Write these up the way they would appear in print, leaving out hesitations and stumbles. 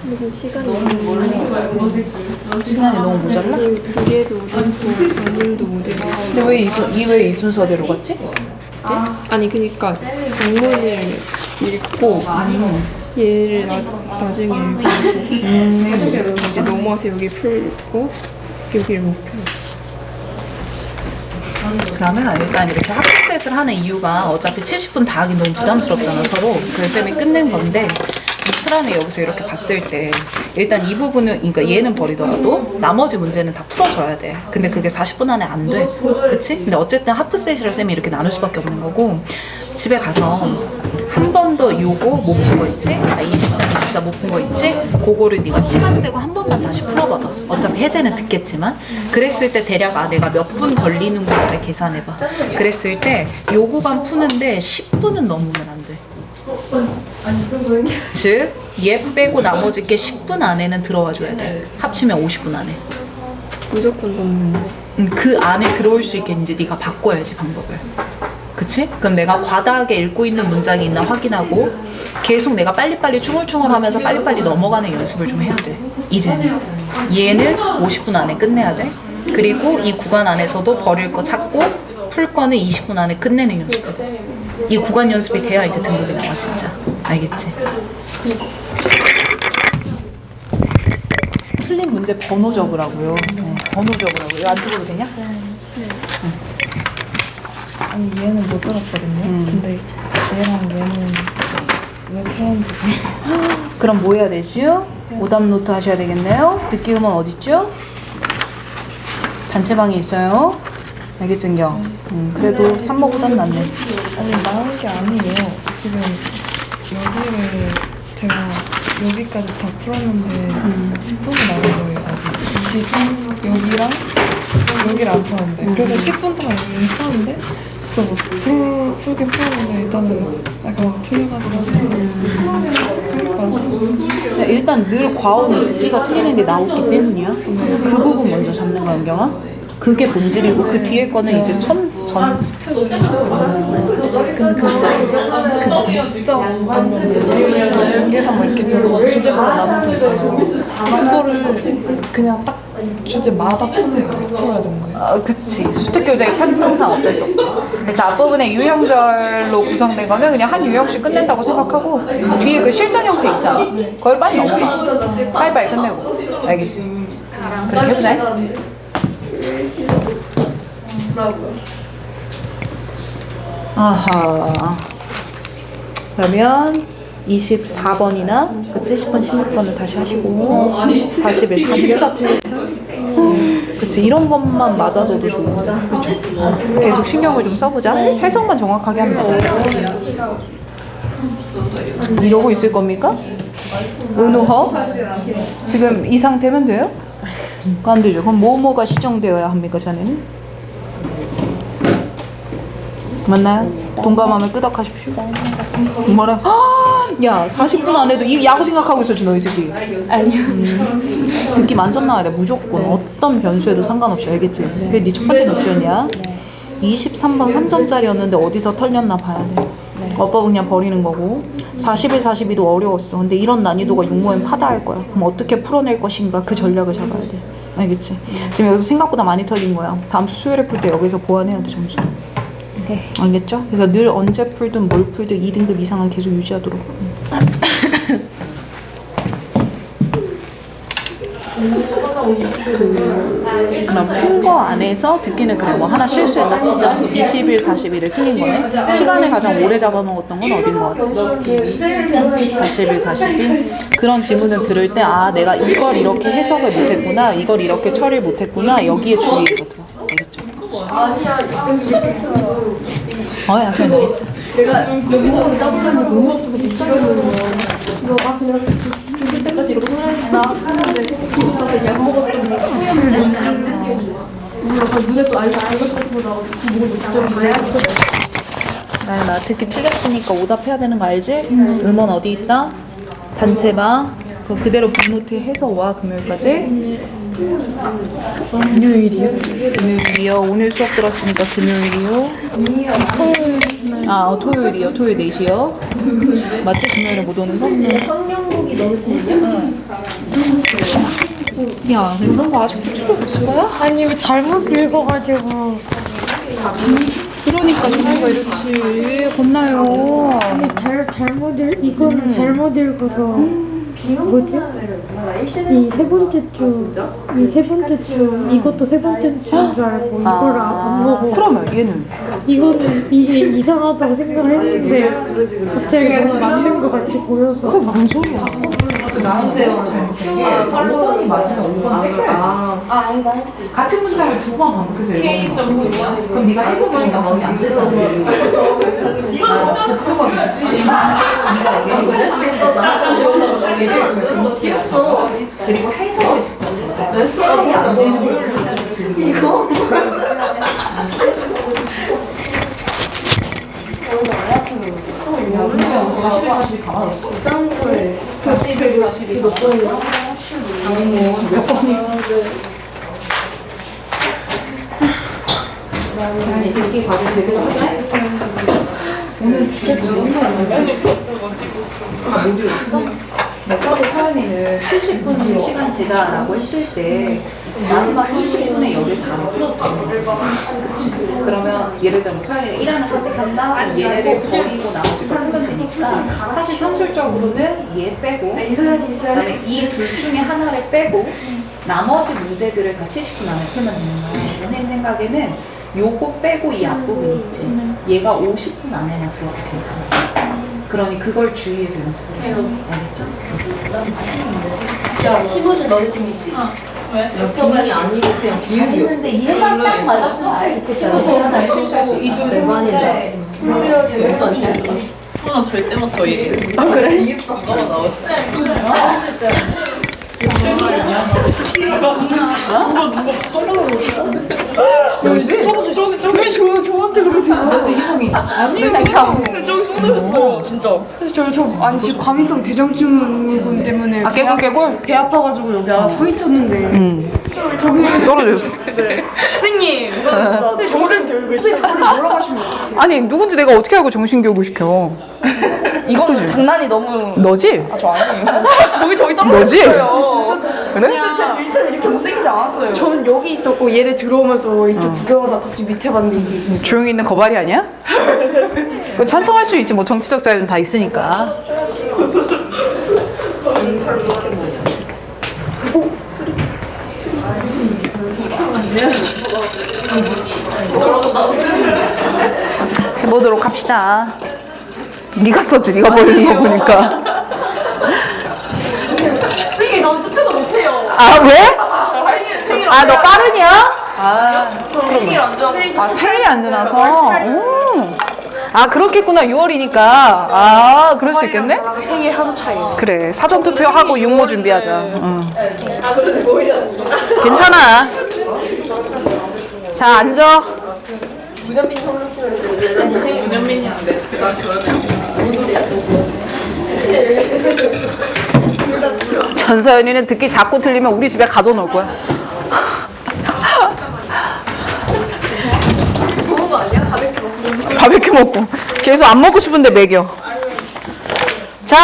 무슨 시간이 너무 시간이 너무 모자라? 이거 두 개도 못 읽고 장문도 못 읽고. 근데 왜 이 순서대로 갔지? 아니 그니까 장문을 읽고 얘를 나중에 읽고 이제 넘어와서 여기 풀고 여기를 못 풀었어. 그러면 일단 이렇게 합격셋을 하는 이유가 어차피 70분 다 하기 너무 부담스럽잖아 서로. 그래서 쌤이 끝낸 건데 이 시간에 여기서 이렇게 봤을 때 일단 이 부분은 그러니까 얘는 버리더라도 나머지 문제는 다 풀어줘야 돼. 근데 그게 40분 안에 안 돼. 그치? 근데 어쨌든 하프셋이라 쌤이 이렇게 나눌 수밖에 없는 거고 집에 가서 한 번 더 요거 못 푼 거 있지? 23, 24 못 푼 거 있지? 그거를 네가 시간 재고 한 번만 다시 풀어봐봐. 어차피 해제는 듣겠지만 그랬을 때 대략 내가 몇 분 걸리는구나를 계산해봐. 그랬을 때 요 구간 푸는데 10분은 넘으면 안 돼. 즉, 얘 빼고 나머지 게 10분 안에는 들어와 줘야 돼. 합치면 50분 안에. 무조건 넘는데. 그 안에 들어올 수 있게 이제 네가 바꿔야지 방법을. 그치? 그럼 내가 과다하게 읽고 있는 문장이 있나 확인하고 계속 내가 빨리빨리 충울충울하면서 빨리빨리 넘어가는 연습을 좀 해야 돼. 이제는. 얘는 50분 안에 끝내야 돼. 그리고 이 구간 안에서도 버릴 거 찾고 풀 거는 20분 안에 끝내는 연습. 이 구간 연습이 돼야 이제 등급이 나와 진짜. 알겠지? 틀린 문제 번호 적으라고요. 번호 적으라고요. 이거 안 찍어도 되냐? 아니 얘는 못 들었거든요. 근데 얘랑 얘는 왜 틀었는지. 그럼 뭐 해야 되죠? 오답 노트 하셔야 되겠네요. 듣기 음원 어딨죠? 단체방에 있어요. 알겠지, 은경? 그래도 3번보단 낫네. 아니 나온 게 아니에요. 지금 여기를 제가 여기까지 다 풀었는데 10분이 나온 거예요. 아직 20분 여기랑 여기를 안 풀었는데 그래서 10분 동안 여기를 풀었는데 그래서 뭐 풀긴 풀었는데 일단은 약간 막 틀려가지고 생각보다 일단 늘 과언이 듣기가 틀리는 게 나왔기 때문이야. 그 부분 먼저 잡는 거야, 은경아. 그게 본질이고 그 뒤에 거는 이제 전 근데 그 특정 아니면 연계상 뭐 이렇게 별로 주제마다 나눠져 있잖아요. 그거를 그냥 딱 주제마다 풀어야 되는 거예요. 그치. 수특교재의 편성상 어쩔 수 없지. 그래서 앞부분에 유형별로 구성된 거는 그냥 한 유형씩 끝낸다고 생각하고 뒤에 그 실전 형태 있잖아. 그걸 빨리 넘어가. 빨리빨리 끝내고. 알겠지? 그렇게 해보자. 아하. 그러면 24번이나 그치? 10번, 16번을 다시 하시고 41, 44 틀렸죠? 그치, 이런 것만 맞아줘도 좋은 거다. 그쵸? 계속 신경을 좀 써보자. 해석만 정확하게 하면 되잖아. 이러고 있을 겁니까? 은우허? 지금 이 상태면 돼요? 그거 안 되죠. 그럼 뭐뭐가 시정되어야 합니까, 자네는? 맞나요? 동감하면 끄덕하십시오. 뭐라? 야, 40분 안에도 이 야구 생각하고 있어, 너 이 새끼. 아니요. 듣기 만점 나와야 돼, 무조건. 어떤 변수에도 상관없이, 알겠지? 그게 네 첫 번째 미션이야. 23번 3점짜리였는데 어디서 털렸나 봐야 돼. 어법은 그냥 버리는 거고. 41, 42도 어려웠어. 근데 이런 난이도가 육모엔 파다할 거야. 그럼 어떻게 풀어낼 것인가 그 전략을 잡아야 돼. 알겠지? 지금 여기서 생각보다 많이 털린 거야. 다음 주 수요일에 풀 때 여기서 보완해야 돼, 점수. 네. 알겠죠? 그래서 늘 언제 풀든 뭘 풀든 2등급 이상은 계속 유지하도록. 그럼 푼 거 안에서 듣기는 그래 뭐 하나 실수했다 치자. 20일, 40일을 틀린 거네. 시간을 가장 오래 잡아먹었던 건 어딘 거 같아? 40일, 40일. 그런 지문을 들을 때 아 내가 이걸 이렇게 해석을 못했구나, 이걸 이렇게 처리를 못했구나, 여기에 주의해서 들어. 알겠죠? 야, 잘 나있어. 내가 여기서 짜보려면 못 먹고 너가 그냥 죽을 때까지 이렇게 나 하는데 죽을 때까지 약 먹었더니 몰라 눈에 또 알고 보다 목을 못 나 듣기 틀렸으니까 오답해야 되는 거 알지? 음원 어디 있다? 단체방. 그럼 그대로 빈노트 해서 와 금요일까지. 금요일이요? 오늘 수업 들었으니까 금요일이요? 토요일이요? 토요일 4시요? 맞지? 금요일에 못 오는 거? 성령복이 너무 좋냐? 야, 이런 거 아직 풀고 있을 거야? 아니 왜 잘못 읽어가지고. 그러니까 정말 이렇지. 겁나요. 아니 잘못 이거는 잘못 읽어서. 뭐지? 이 세 번째 주 이것도 세 번째 주인 줄 알고 이거를 안 보고 그러면 얘는? 이거는 이게 이상하다고 생각을 했는데 갑자기 너무 맞는 것 같이 보여서 뭔 소리야? 나한테요. 5번이 맞으면 5번 체크해야지. 같은 문장을 2번 반복해서 읽어보는 거야. 그럼 네가 해석하니까 마음이 안 들어가지. 그리고 해석을 직접 해석이 안 되는 거지. 이거 몇 번이야? 이렇게 과제 제대로 하지? 오늘 주제 너무 많았어. 못 읽었어? 사실 서연이는 70분 시간 제자라고 했을 때 마지막 30분에 열을 다 풀었거든. 그러면 예를 들면 서연이가 1화는 선택한다? 그럼 얘를 버리고 나머지 하면 되니까 사실 산술적으로는 얘 빼고 그다음에 이 둘 중에 하나를 빼고 나머지 문제들을 다 70분 안에 풀면 되는 거야. 선생님 생각에는 요거 빼고 이 앞부분 있지. 얘가 50분 안에만 들어도 괜찮아. 그러니 그걸 주의해서 연습을 해요. 알겠죠? 야, 15주 너희 팀이지? 왜? 비율이 아니고 그냥 비율이었는데 얘만 딱 맞았으면 잘 좋겠다. 하나 실수해서 내 반인데. 나 절대 못 저 얘. 아 그래? 이게 누가만 나오시죠? 왜 저한테 그러세요? 그래서 희동이 맨날 이상. 저기 쏟아졌어요 진짜. 그래서 저 아니 지금 과민성 대장증후군 때문에 깨굴? 배 아파가지고 여기 서 있었는데 떨어졌어. 선생님 이거는 진짜 정신 교육을 뭐라고 하시면 어떡해. 아니 누군지 내가 어떻게 알고 정신교육을 시켜? 이거는 장난이 너무 너지? 저 아니에요. 저기 너지? 떨어졌어요. 그래? 진짜 일단 이렇게 못생기지 않았어요. 저는 여기 있었고 얘네 들어오면서 이쪽 구경하다 갑자기 밑에 봤는데 이게 있었어요. 조용히 있는 거발이 아니야? 그거 찬성할 수 있지. 뭐 정치적 자유는 다 있으니까. 해보도록 합시다. 네가 썼지. 네가 버리는 거 보니까. 선생님 난 투표도 못해요. 아 왜? 생일 아 너 빠르냐? 생일 안 좋아. 아 생일이 안 지나서. 아 그렇겠구나. 6월이니까. 아 그럴 수 있겠네. 생일 하루 차이. 그래 사전 투표하고 육모 준비하자. 응. 괜찮아. 자 앉아. 문현빈 성능 치면 되는데. 문현민이한테 제가 줘야 돼요. 전서연이는 듣기 자꾸 틀리면 우리 집에 가둬놓을 거야. 좋은 거 아니야? 바베큐 먹고 계속 안 먹고 싶은데 먹여. 자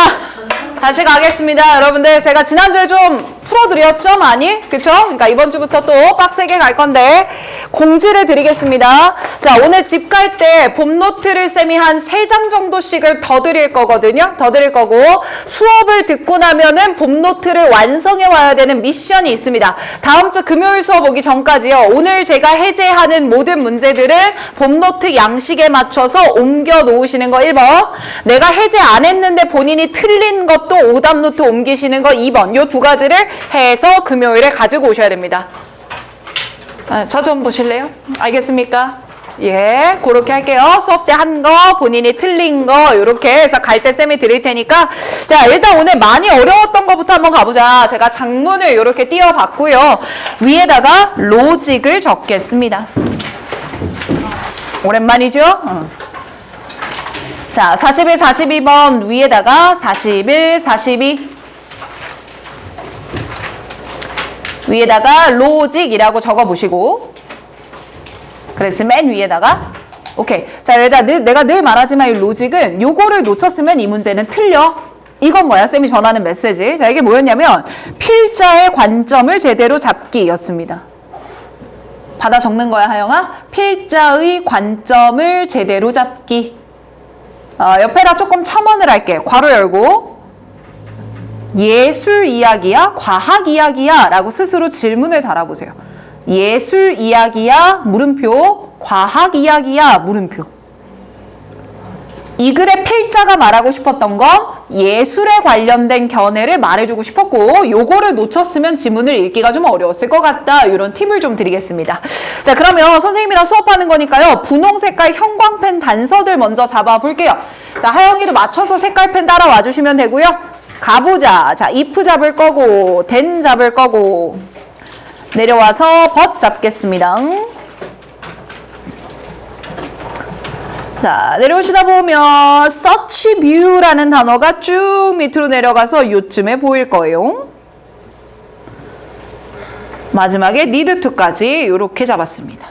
다시 가겠습니다. 여러분들 제가 지난주에 좀 풀어드렸죠 많이? 그쵸? 그러니까 이번 주부터 또 빡세게 갈 건데 공지를 드리겠습니다. 자 오늘 집 갈 때 봄 노트를 쌤이 한 3장 정도씩을 더 드릴 거거든요. 더 드릴 거고 수업을 듣고 나면은 봄 노트를 완성해 와야 되는 미션이 있습니다. 다음 주 금요일 수업 오기 전까지요. 오늘 제가 해제하는 모든 문제들은 봄 노트 양식에 맞춰서 옮겨 놓으시는 거 1번. 내가 해제 안 했는데 본인이 틀린 것도 오답 노트 옮기시는 거 2번. 요 두 가지를 해서 금요일에 가지고 오셔야 됩니다. 저 좀 보실래요? 알겠습니까? 예, 그렇게 할게요. 수업 때 한 거, 본인이 틀린 거, 이렇게 해서 갈 때 쌤이 드릴 테니까. 자, 일단 오늘 많이 어려웠던 거부터 한번 가보자. 제가 장문을 이렇게 띄워봤고요. 위에다가 로직을 적겠습니다. 오랜만이죠? 자, 41, 42번 위에다가 41, 42. 위에다가 로직이라고 적어보시고 그래서 맨 위에다가 오케이. 자, 여기다 내가 늘 말하지만 이 로직은 요거를 놓쳤으면 이 문제는 틀려. 이건 뭐야? 쌤이 전하는 메시지. 자, 이게 뭐였냐면 필자의 관점을 제대로 잡기였습니다. 받아 적는 거야, 하영아? 필자의 관점을 제대로 잡기. 옆에다 조금 첨언을 할게. 괄호 열고 예술 이야기야? 과학 이야기야? 라고 스스로 질문을 달아보세요. 예술 이야기야? 물음표. 과학 이야기야? 물음표. 이 글의 필자가 말하고 싶었던 건 예술에 관련된 견해를 말해주고 싶었고 요거를 놓쳤으면 지문을 읽기가 좀 어려웠을 것 같다. 이런 팁을 좀 드리겠습니다. 자, 그러면 선생님이랑 수업하는 거니까요. 분홍 색깔 형광펜 단서들 먼저 잡아볼게요. 자, 하영이도 맞춰서 색깔펜 따라와 주시면 되고요. 가보자. 자, if 잡을 거고 then 잡을 거고 내려와서 but 잡겠습니다. 자, 내려오시다 보면 such view라는 단어가 쭉 밑으로 내려가서 요쯤에 보일 거예요. 마지막에 need to까지 이렇게 잡았습니다.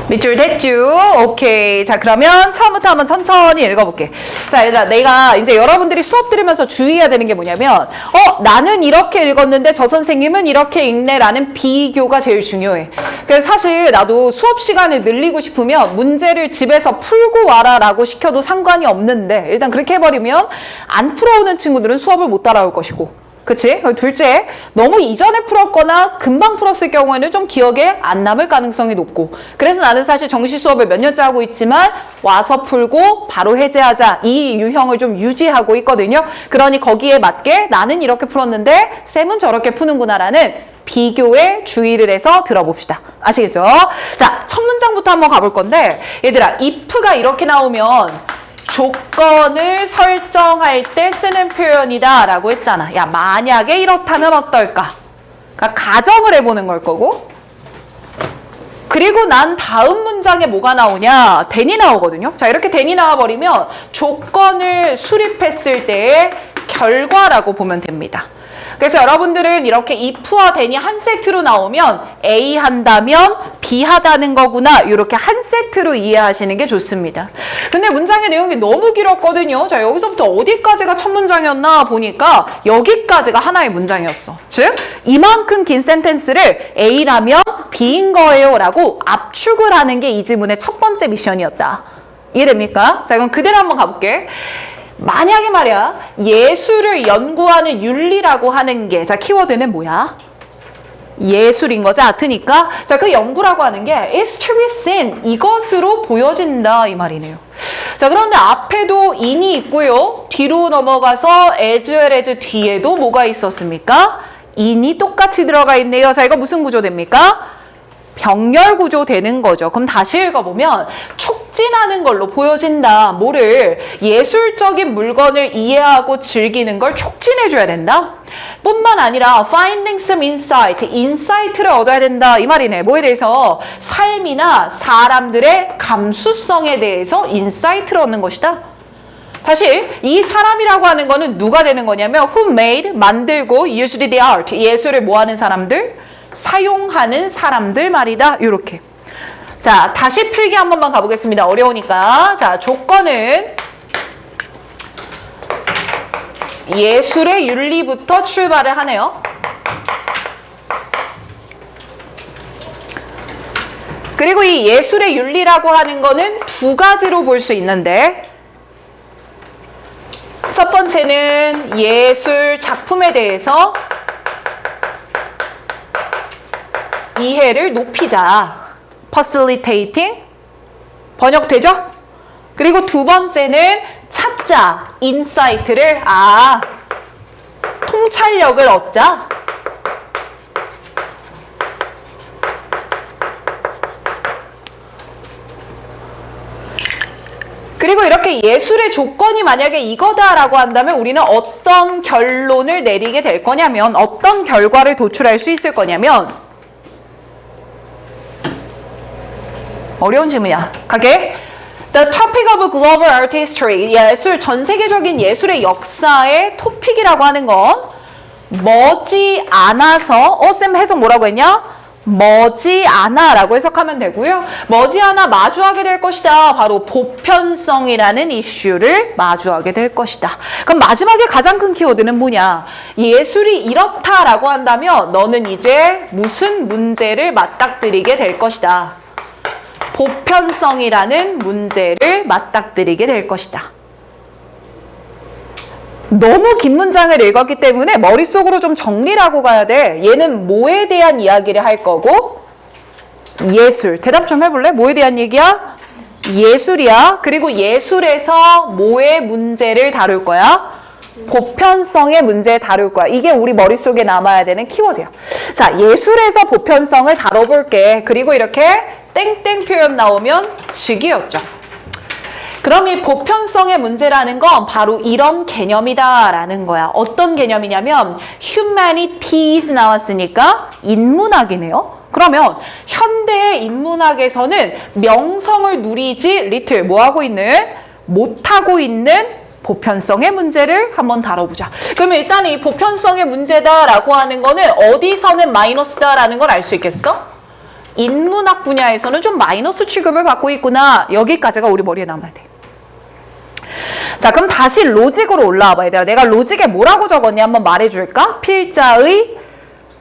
밑줄 됐죠? 오케이. 자, 그러면 처음부터 한번 천천히 읽어볼게. 자, 얘들아, 내가 이제 여러분들이 수업 들으면서 주의해야 되는 게 뭐냐면 나는 이렇게 읽었는데 저 선생님은 이렇게 읽네라는 비교가 제일 중요해. 그래서 사실 나도 수업 시간을 늘리고 싶으면 문제를 집에서 풀고 와라 라고 시켜도 상관이 없는데 일단 그렇게 해버리면 안 풀어오는 친구들은 수업을 못 따라올 것이고 그치? 둘째, 너무 이전에 풀었거나 금방 풀었을 경우에는 좀 기억에 안 남을 가능성이 높고 그래서 나는 사실 정시 수업을 몇 년째 하고 있지만 와서 풀고 바로 해제하자 이 유형을 좀 유지하고 있거든요. 그러니 거기에 맞게 나는 이렇게 풀었는데 쌤은 저렇게 푸는구나라는 비교에 주의를 해서 들어봅시다. 아시겠죠? 자, 첫 문장부터 한번 가볼 건데 얘들아, if가 이렇게 나오면 조건을 설정할 때 쓰는 표현이다 라고 했잖아. 야, 만약에 이렇다면 어떨까? 그러니까 가정을 해보는 걸 거고 그리고 난 다음 문장에 뭐가 나오냐? then이 나오거든요. 자, 이렇게 then이 나와버리면 조건을 수립했을 때의 결과라고 보면 됩니다. 그래서 여러분들은 이렇게 if와 then이 한 세트로 나오면 A 한다면 B 하다는 거구나 이렇게 한 세트로 이해하시는 게 좋습니다. 근데 문장의 내용이 너무 길었거든요. 자, 여기서부터 어디까지가 첫 문장이었나 보니까 여기까지가 하나의 문장이었어. 즉 이만큼 긴 센텐스를 A라면 B인 거예요 라고 압축을 하는 게 이 지문의 첫 번째 미션이었다. 이해됩니까? 자, 그럼 그대로 한번 가볼게. 만약에 말이야 예술을 연구하는 윤리라고 하는 게 자 키워드는 뭐야? 예술인 거지 아트니까 자 그 연구라고 하는 게 is to be seen 이것으로 보여진다 이 말이네요. 자 그런데 앞에도 in이 있고요 뒤로 넘어가서 as well as 뒤에도 뭐가 있었습니까? in이 똑같이 들어가 있네요. 자 이거 무슨 구조 됩니까? 병렬 구조 되는 거죠. 그럼 다시 읽어보면 촉진하는 걸로 보여진다. 뭐를? 예술적인 물건을 이해하고 즐기는 걸 촉진해줘야 된다. 뿐만 아니라 finding some insight, 인사이트를 얻어야 된다. 이 말이네. 뭐에 대해서? 삶이나 사람들의 감수성에 대해서 인사이트를 얻는 것이다. 다시 이 사람이라고 하는 거는 누가 되는 거냐면 who made, 만들고 usually the art, 예술을 뭐하는 사람들? 사용하는 사람들 말이다. 요렇게. 자, 다시 필기 한 번만 가보겠습니다. 어려우니까. 자, 조건은 예술의 윤리부터 출발을 하네요. 그리고 이 예술의 윤리라고 하는 거는 두 가지로 볼 수 있는데 첫 번째는 예술 작품에 대해서 이해를 높이자. facilitating. 번역되죠? 그리고 두 번째는 찾자. insight를 통찰력을 얻자. 그리고 이렇게 예술의 조건이 만약에 이거다라고 한다면 우리는 어떤 결론을 내리게 될 거냐면 어떤 결과를 도출할 수 있을 거냐면 어려운 질문이야. 갈게. The topic of global art history. 예술, 전 세계적인 예술의 역사의 토픽이라고 하는 건 머지않아서 쌤 해석 뭐라고 했냐? 머지않아 라고 해석하면 되고요. 머지않아 마주하게 될 것이다. 바로 보편성이라는 이슈를 마주하게 될 것이다. 그럼 마지막에 가장 큰 키워드는 뭐냐? 예술이 이렇다라고 한다면 너는 이제 무슨 문제를 맞닥뜨리게 될 것이다. 보편성이라는 문제를 맞닥뜨리게 될 것이다. 너무 긴 문장을 읽었기 때문에 머릿속으로 좀 정리를 하고 가야 돼. 얘는 뭐에 대한 이야기를 할 거고 예술. 대답 좀 해볼래? 뭐에 대한 얘기야? 예술이야. 그리고 예술에서 뭐의 문제를 다룰 거야? 보편성의 문제를 다룰 거야. 이게 우리 머릿속에 남아야 되는 키워드야. 자, 예술에서 보편성을 다뤄볼게. 그리고 이렇게 땡땡 표현 나오면 즉이었죠. 그럼 이 보편성의 문제라는 건 바로 이런 개념이다라는 거야. 어떤 개념이냐면 humanities 나왔으니까 인문학이네요. 그러면 현대의 인문학에서는 명성을 누리지 little 뭐하고 있는? 못하고 있는 보편성의 문제를 한번 다뤄보자. 그러면 일단 이 보편성의 문제다라고 하는 거는 어디서는 마이너스다라는 걸 알 수 있겠어? 인문학 분야에서는 좀 마이너스 취급을 받고 있구나. 여기까지가 우리 머리에 남아야 돼. 자, 그럼 다시 로직으로 올라와 봐야 돼. 내가 로직에 뭐라고 적었니? 한번 말해줄까? 필자의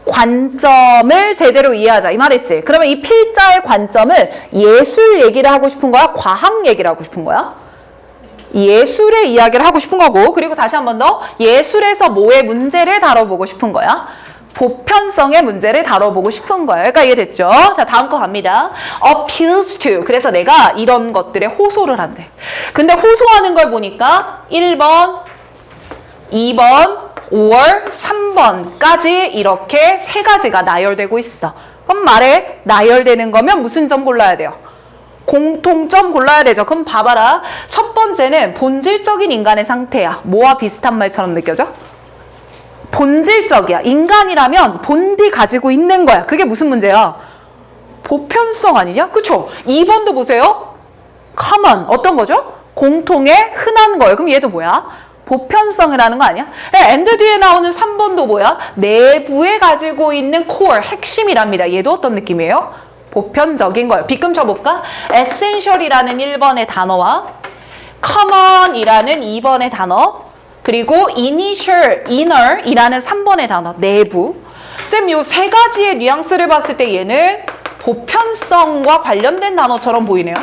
관점을 제대로 이해하자. 이 말했지? 그러면 이 필자의 관점은 예술 얘기를 하고 싶은 거야? 과학 얘기를 하고 싶은 거야? 예술의 이야기를 하고 싶은 거고, 그리고 다시 한 번 더 예술에서 뭐의 문제를 다뤄보고 싶은 거야? 보편성의 문제를 다뤄보고 싶은 거예요. 그러니까 이해됐죠? 자, 다음 거 갑니다. appeals to. 그래서 내가 이런 것들에 호소를 한대. 근데 호소하는 걸 보니까 1번, 2번, 5월, 3번까지 이렇게 세 가지가 나열되고 있어. 그럼 말해. 나열되는 거면 무슨 점 골라야 돼요? 공통점 골라야 되죠. 그럼 봐봐라. 첫 번째는 본질적인 인간의 상태야. 뭐와 비슷한 말처럼 느껴져? 본질적이야. 인간이라면 본디 가지고 있는 거야. 그게 무슨 문제야? 보편성 아니냐? 그쵸? 2번도 보세요. common. 어떤 거죠? 공통의 흔한 거예요. 그럼 얘도 뭐야? 보편성이라는 거 아니야? and 뒤에 나오는 3번도 뭐야? 내부에 가지고 있는 core, 핵심이랍니다. 얘도 어떤 느낌이에요? 보편적인 거예요. 빗금 쳐볼까? essential이라는 1번의 단어와 common이라는 2번의 단어, 그리고 initial, inner이라는 3번의 단어, 내부. 쌤, 요 세 가지의 뉘앙스를 봤을 때 얘는 보편성과 관련된 단어처럼 보이네요.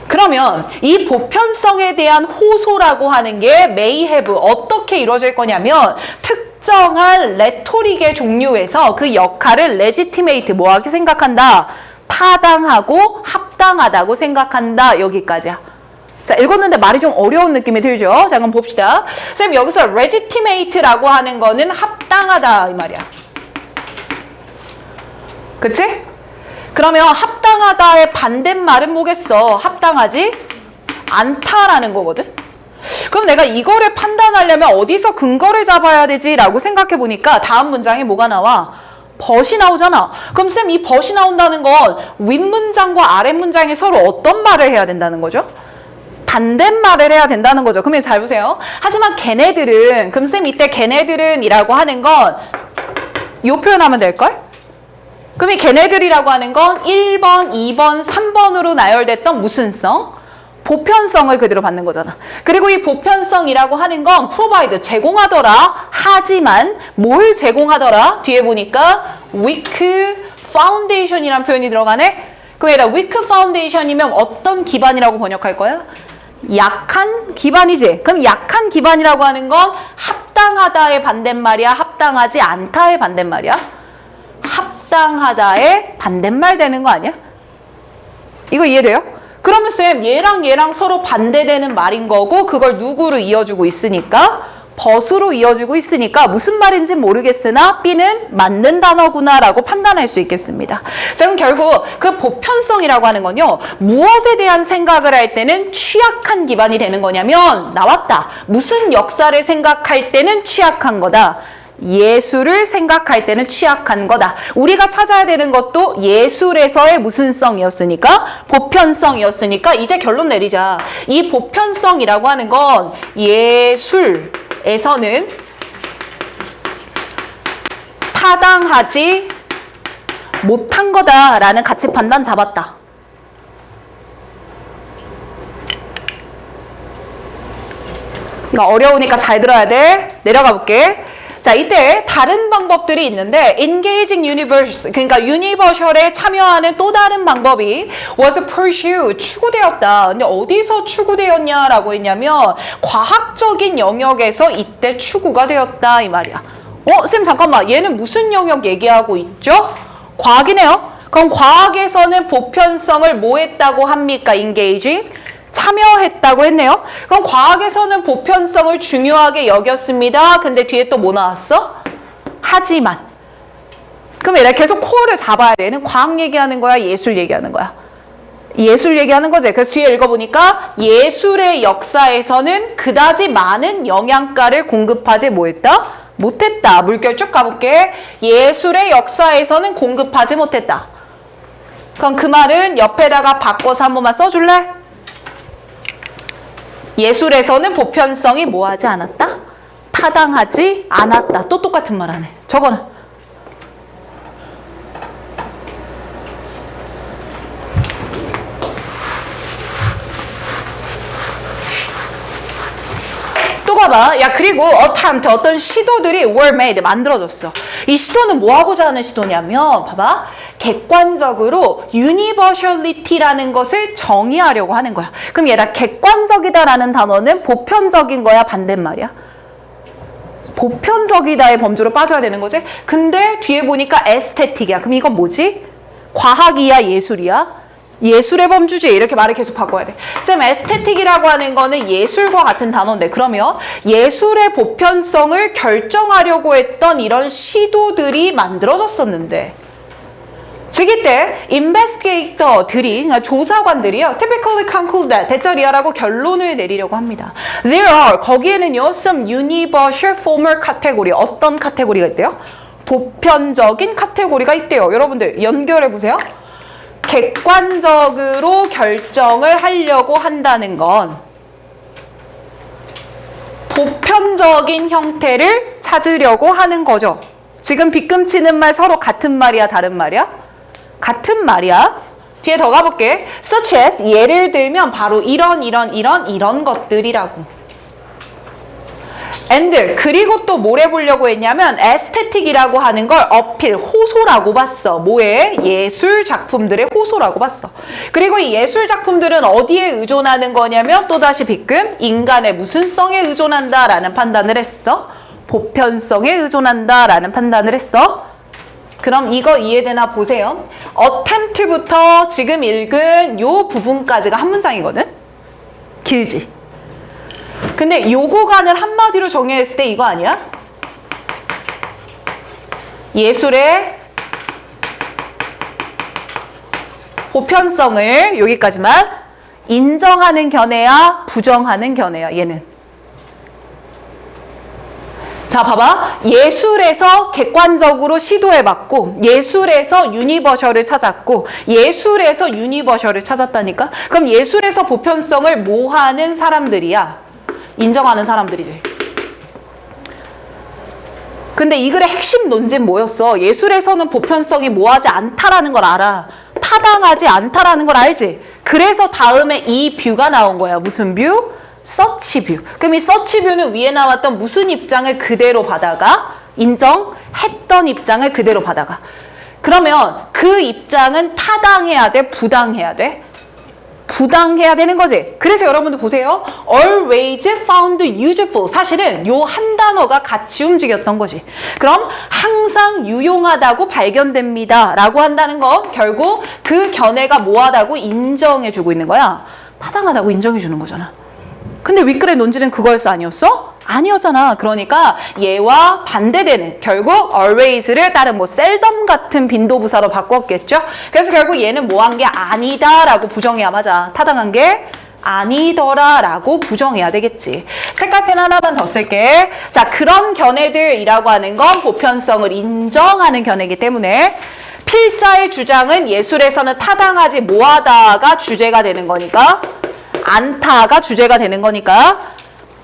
그러면 이 보편성에 대한 호소라고 하는 게 may have 어떻게 이루어질 거냐면 특정한 레토릭의 종류에서 그 역할을 legitimate 뭐하게 생각한다? 타당하고 합당하다고 생각한다. 여기까지야. 자, 읽었는데 말이 좀 어려운 느낌이 들죠? 자, 그럼 봅시다. 쌤, 여기서 legitimate라고 하는 거는 합당하다 이 말이야. 그치? 그러면 합당하다의 반대말은 뭐겠어? 합당하지 않다라는 거거든? 그럼 내가 이거를 판단하려면 어디서 근거를 잡아야 되지? 라고 생각해 보니까 다음 문장에 뭐가 나와? 벗이 나오잖아. 그럼 쌤, 이 벗이 나온다는 건 윗문장과 아랫문장이 서로 어떤 말을 해야 된다는 거죠? 반대말을 해야 된다는 거죠. 그러면 잘 보세요. 하지만 걔네들은, 그럼 쌤 이때 걔네들은 이라고 하는 건 요 표현하면 될걸? 그럼 이 걔네들이라고 하는 건 1번, 2번, 3번으로 나열됐던 무슨 성? 보편성을 그대로 받는 거잖아. 그리고 이 보편성이라고 하는 건 provide, 제공하더라. 하지만 뭘 제공하더라? 뒤에 보니까 weak foundation이라는 표현이 들어가네. 그럼 얘가 weak foundation이면 어떤 기반이라고 번역할 거야? 약한 기반이지. 그럼 약한 기반이라고 하는 건 합당하다의 반대말이야? 합당하지 않다의 반대말이야? 합당하다의 반대말 되는 거 아니야? 이거 이해돼요? 그러면 쌤, 얘랑 얘랑 서로 반대되는 말인 거고 그걸 누구로 이어주고 있으니까 벗으로 이어지고 있으니까 무슨 말인지 모르겠으나 B는 맞는 단어구나라고 판단할 수 있겠습니다. 자, 그럼 결국 그 보편성이라고 하는 건요. 무엇에 대한 생각을 할 때는 취약한 기반이 되는 거냐면 나왔다. 무슨 역사를 생각할 때는 취약한 거다. 예술을 생각할 때는 취약한 거다. 우리가 찾아야 되는 것도 예술에서의 무슨 성이었으니까? 보편성이었으니까 이제 결론 내리자. 이 보편성이라고 하는 건 예술에서는 타당하지 못한 거다라는 가치 판단 잡았다. 어려우니까 잘 들어야 돼. 내려가 볼게. 자, 이때 다른 방법들이 있는데 engaging universal, 그러니까 유니버셜에 참여하는 또 다른 방법이 was pursued, 추구되었다. 근데 어디서 추구되었냐라고 했냐면 과학적인 영역에서 이때 추구가 되었다 이 말이야. 쌤 잠깐만, 얘는 무슨 영역 얘기하고 있죠? 과학이네요. 그럼 과학에서는 보편성을 뭐 했다고 합니까? engaging? 참여했다고 했네요. 그럼 과학에서는 보편성을 중요하게 여겼습니다. 근데 뒤에 또 뭐 나왔어? 하지만. 그럼 얘가 계속 코어를 잡아야 돼. 얘는 과학 얘기하는 거야? 예술 얘기하는 거야? 예술 얘기하는 거지. 그래서 뒤에 읽어보니까 예술의 역사에서는 그다지 많은 영양가를 공급하지 뭐했다? 못했다. 물결 쭉 가볼게. 예술의 역사에서는 공급하지 못했다. 그럼 그 말은 옆에다가 바꿔서 한 번만 써줄래? 예술에서는 보편성이 뭐하지 않았다? 타당하지 않았다. 또 똑같은 말 하네. 저거는 또 가봐. 야, 그리고 attempt, 어떤 시도들이 were made, 만들어졌어. 이 시도는 뭐 하고자 하는 시도냐면 봐봐. 객관적으로 universality라는 것을 정의하려고 하는 거야. 그럼 얘가 객관적이다라는 단어는 보편적인 거야, 반대말이야? 보편적이다의 범주로 빠져야 되는 거지? 근데 뒤에 보니까 에스테틱이야. 그럼 이건 뭐지? 과학이야, 예술이야? 예술의 범주지. 이렇게 말을 계속 바꿔야 돼. 쌤, 에스테틱이라고 하는 거는 예술과 같은 단어인데 그러면 예술의 보편성을 결정하려고 했던 이런 시도들이 만들어졌었는데 즉 이때 investigator들이, 그러니까 조사관들이요, typically conclude that, 대자리야라고 결론을 내리려고 합니다. There are, 거기에는요, some universal formal category, 어떤 카테고리가 있대요? 보편적인 카테고리가 있대요. 여러분들 연결해 보세요. 객관적으로 결정을 하려고 한다는 건 보편적인 형태를 찾으려고 하는 거죠. 지금 빗금치는 말 서로 같은 말이야, 다른 말이야? 같은 말이야. 뒤에 더 가볼게. Such as, 예를 들면 바로 이런 것들이라고. and, 그리고 또 뭘 해보려고 했냐면 에스테틱이라고 하는 걸 어필, 호소라고 봤어. 뭐에? 예술 작품들의 호소라고 봤어. 그리고 이 예술 작품들은 어디에 의존하는 거냐면 또다시 빗금, 인간의 무슨 성에 의존한다라는 판단을 했어. 보편성에 의존한다라는 판단을 했어. 그럼 이거 이해되나 보세요. attempt부터 지금 읽은 요 부분까지가 한 문장이거든? 길지? 근데 요 구간을 한마디로 정의했을 때 이거 아니야? 예술의 보편성을 여기까지만 인정하는 견해야, 부정하는 견해야, 얘는. 자, 봐봐. 예술에서 객관적으로 시도해봤고 예술에서 유니버셜을 찾았고 예술에서 유니버셜을 찾았다니까? 그럼 예술에서 보편성을 뭐 하는 사람들이야? 인정하는 사람들이지. 근데 이 글의 핵심 논지는 뭐였어? 예술에서는 보편성이 뭐하지 않다라는 걸 알아. 타당하지 않다라는 걸 알지? 그래서 다음에 이 뷰가 나온 거야. 무슨 뷰? 서치 뷰. 그럼 이 서치 뷰는 위에 나왔던 무슨 입장을 그대로 받아가? 인정했던 입장을 그대로 받아가. 그러면 그 입장은 타당해야 돼? 부당해야 돼? 부당해야 되는 거지. 그래서 여러분들 보세요. always found useful. 사실은 요 한 단어가 같이 움직였던 거지. 그럼 항상 유용하다고 발견됩니다 라고 한다는 건 결국 그 견해가 뭐하다고 인정해주고 있는 거야. 타당하다고 인정해주는 거잖아. 근데 윗글의 논지는 그거였어, 아니었어? 아니었잖아. 그러니까 얘와 반대되는 결국 always를 다른 뭐 seldom 같은 빈도부사로 바꿨겠죠. 그래서 결국 얘는 뭐 한 게 아니다라고 부정해야 맞아. 타당한 게 아니더라라고 부정해야 되겠지. 색깔펜 하나만 더 쓸게. 자, 그런 견해들이라고 하는 건 보편성을 인정하는 견해이기 때문에 필자의 주장은 예술에서는 타당하지 못하다가 주제가 되는 거니까, 않다가 주제가 되는 거니까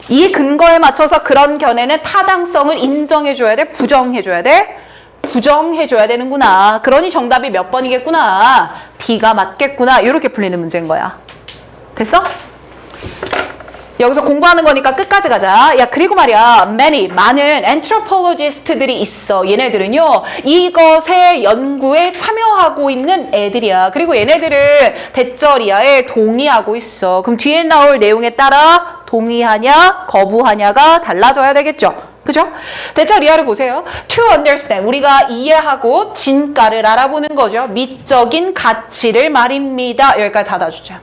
이 근거에 맞춰서 그런 견해는 타당성을 인정해줘야 돼? 부정해줘야 돼? 부정해줘야 되는구나. 그러니 정답이 몇 번이겠구나. D가 맞겠구나. 이렇게 풀리는 문제인 거야. 됐어? 여기서 공부하는 거니까 끝까지 가자. 야, 그리고 말이야, 많은 anthropologist들이 있어. 얘네들은요, 이것의 연구에 참여하고 있는 애들이야. 그리고 얘네들은 대절이야에 동의하고 있어. 그럼 뒤에 나올 내용에 따라 동의하냐, 거부하냐가 달라져야 되겠죠. 그죠? 대절이야를 보세요. To understand, 우리가 이해하고 진가를 알아보는 거죠. 미적인 가치를 말입니다. 여기까지 닫아주자.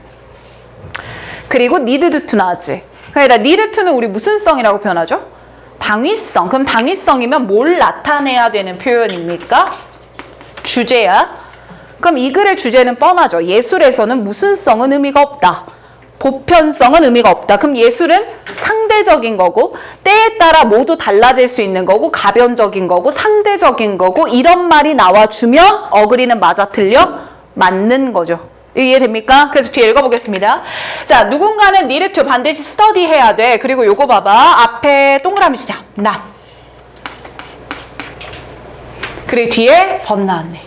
그리고 need to 나왔지. 그러니까 need to는 우리 무슨 성이라고 표현하죠? 당위성. 그럼 당위성이면 뭘 나타내야 되는 표현입니까? 주제야. 그럼 이 글의 주제는 뻔하죠. 예술에서는 무슨 성은 의미가 없다. 보편성은 의미가 없다. 그럼 예술은 상대적인 거고 때에 따라 모두 달라질 수 있는 거고 가변적인 거고 상대적인 거고 이런 말이 나와주면 어그리는 맞아 틀려? 맞는 거죠. 이해됩니까? 그래서 뒤에 읽어보겠습니다. 자, 누군가는 need to 반드시 study 해야 돼. 그리고 요거 봐봐. 앞에 동그라미 치자. not. 그리고 뒤에 but 나왔네.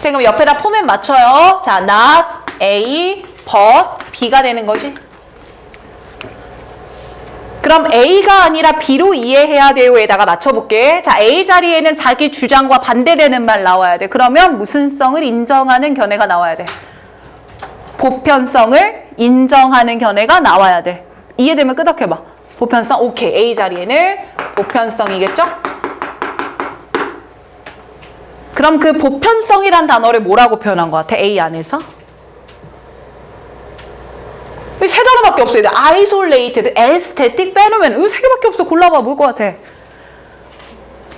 그럼 옆에다 포맷 맞춰요. 자, not A, but B가 되는 거지. 그럼 A가 아니라 B로 이해해야 돼요에다가 맞춰볼게. 자, A 자리에는 자기 주장과 반대되는 말 나와야 돼. 그러면 무슨 성을 인정하는 견해가 나와야 돼? 보편성을 인정하는 견해가 나와야 돼. 이해되면 끄덕해봐. 보편성, 오케이. A 자리에는 보편성이겠죠? 그럼 그 보편성이란 단어를 뭐라고 표현한 것 같아? A 안에서? 세 단어밖에 없어요. isolated, aesthetic, phenomenon. 세 개밖에 없어. 골라봐. 뭘 것 같아?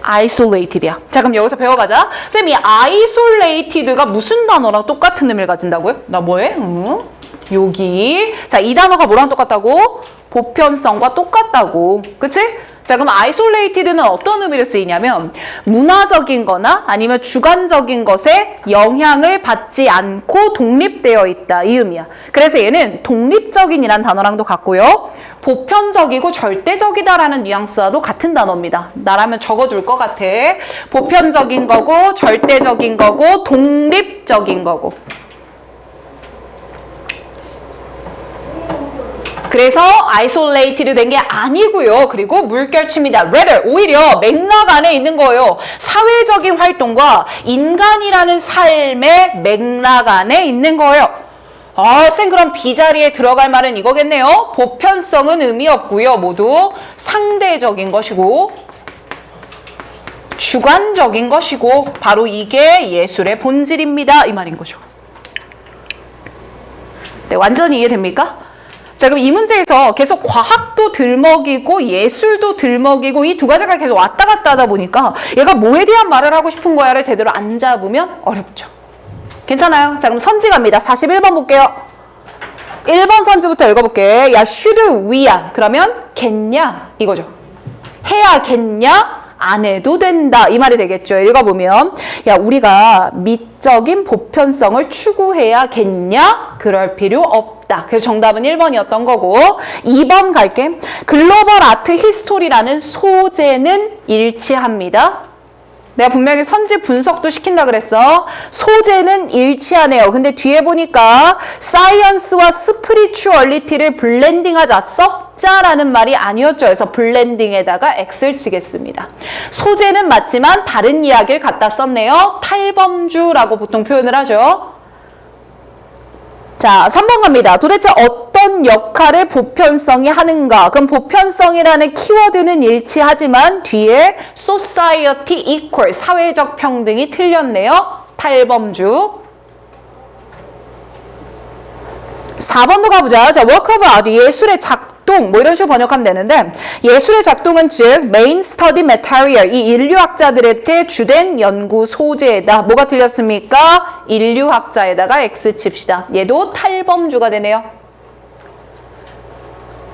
isolated이야. 자, 그럼 여기서 배워가자. 쌤, 이 isolated가 무슨 단어랑 똑같은 의미를 가진다고요? 나 뭐해? 여기. 자, 이 단어가 뭐랑 똑같다고? 보편성과 똑같다고. 그치? 자, 그럼 isolated는 어떤 의미로 쓰이냐면 문화적인 거나 아니면 주관적인 것에 영향을 받지 않고 독립되어 있다. 이 의미야. 그래서 얘는 독립적인이란 단어랑도 같고요. 보편적이고 절대적이다라는 뉘앙스와도 같은 단어입니다. 나라면 적어줄 것 같아. 보편적인 거고 절대적인 거고 독립적인 거고. 그래서 isolated 된 게 아니고요. 그리고 물결칩니다. rather, 오히려 맥락 안에 있는 거예요. 사회적인 활동과 인간이라는 삶의 맥락 안에 있는 거예요. 아, 쌤 그럼 B 자리에 들어갈 말은 이거겠네요. 보편성은 의미 없고요. 모두 상대적인 것이고 주관적인 것이고 바로 이게 예술의 본질입니다. 이 말인 거죠. 네, 완전히 이해됩니까? 자, 그럼 이 문제에서 계속 과학도 들먹이고 예술도 들먹이고 이 두 가지가 계속 왔다 갔다 하다 보니까 얘가 뭐에 대한 말을 하고 싶은 거야를 제대로 안 잡으면 어렵죠. 괜찮아요? 자, 그럼 선지 갑니다. 41번 볼게요. 1번 선지부터 읽어볼게. 야, should we야. 그러면 겠냐? 이거죠. 해야겠냐? 안 해도 된다. 이 말이 되겠죠. 읽어보면 야, 우리가 미적인 보편성을 추구해야겠냐? 그럴 필요 없다. 그래서 정답은 1번이었던 거고 2번 갈게. 글로벌 아트 히스토리라는 소재는 일치합니다. 내가 분명히 선지 분석도 시킨다 그랬어. 소재는 일치하네요. 근데 뒤에 보니까 사이언스와 스피리추얼리티를 블렌딩하자, 섞자라는 말이 아니었죠. 그래서 블렌딩에다가 X를 치겠습니다. 소재는 맞지만 다른 이야기를 갖다 썼네요. 탈범주라고 보통 표현을 하죠. 자, 3번 갑니다. 도대체 어떤 역할을 보편성이 하는가? 그럼 보편성이라는 키워드는 일치하지만 뒤에 society equal, 사회적 평등이 틀렸네요. 탈범주. 4번도 가보자. 자, work of art, 예술의 작도 작동 뭐 이런 식으로 번역하면 되는데 예술의 작동은 즉 main study material 이 인류학자들한테 주된 연구 소재다. 뭐가 틀렸습니까? 인류학자에다가 X 칩시다. 얘도 탈범주가 되네요.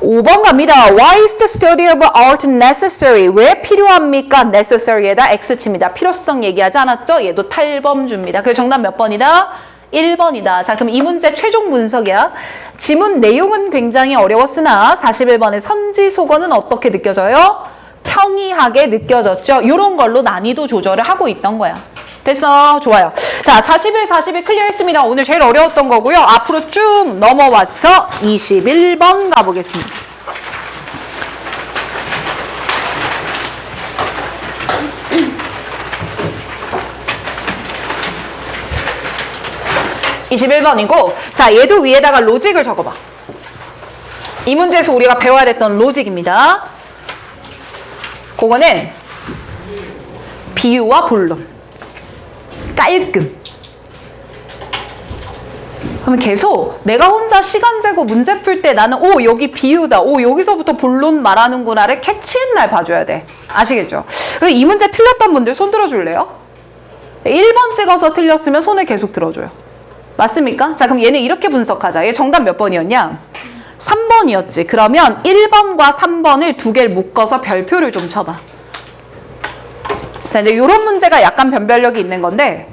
5번 갑니다. Why is the study of art necessary? 왜 필요합니까? necessary에다 X 칩니다. 필요성 얘기하지 않았죠? 얘도 탈범주입니다. 그래서 정답 몇 번이다? 1번이다. 자, 그럼 이 문제 최종 분석이야. 지문 내용은 굉장히 어려웠으나 41번의 선지소거는 어떻게 느껴져요? 평이하게 느껴졌죠. 이런 걸로 난이도 조절을 하고 있던 거야. 됐어. 좋아요. 자, 41, 42 클리어했습니다. 오늘 제일 어려웠던 거고요. 앞으로 쭉 넘어와서 21번 가보겠습니다. (21번이고) 자, 얘도 위에다가 로직을 적어봐. 이 문제에서 우리가 배워야 됐던 로직입니다. 그거는 비유와 본론. 깔끔. 그러면 계속 내가 혼자 시간 재고 문제 풀 때 나는 오 여기 비유다. 오 여기서부터 본론 말하는구나를 캐치한 날 봐줘야 돼. 아시겠죠? 이 문제 틀렸던 분들 손 들어줄래요? 1번 찍어서 틀렸으면 손을 계속 들어줘요. 맞습니까? 자, 그럼 얘는 이렇게 분석하자. 얘 정답 몇 번이었냐? 3번이었지. 그러면 1번과 3번을 두 개를 묶어서 별표를 좀 쳐봐. 자, 이제 이런 문제가 약간 변별력이 있는 건데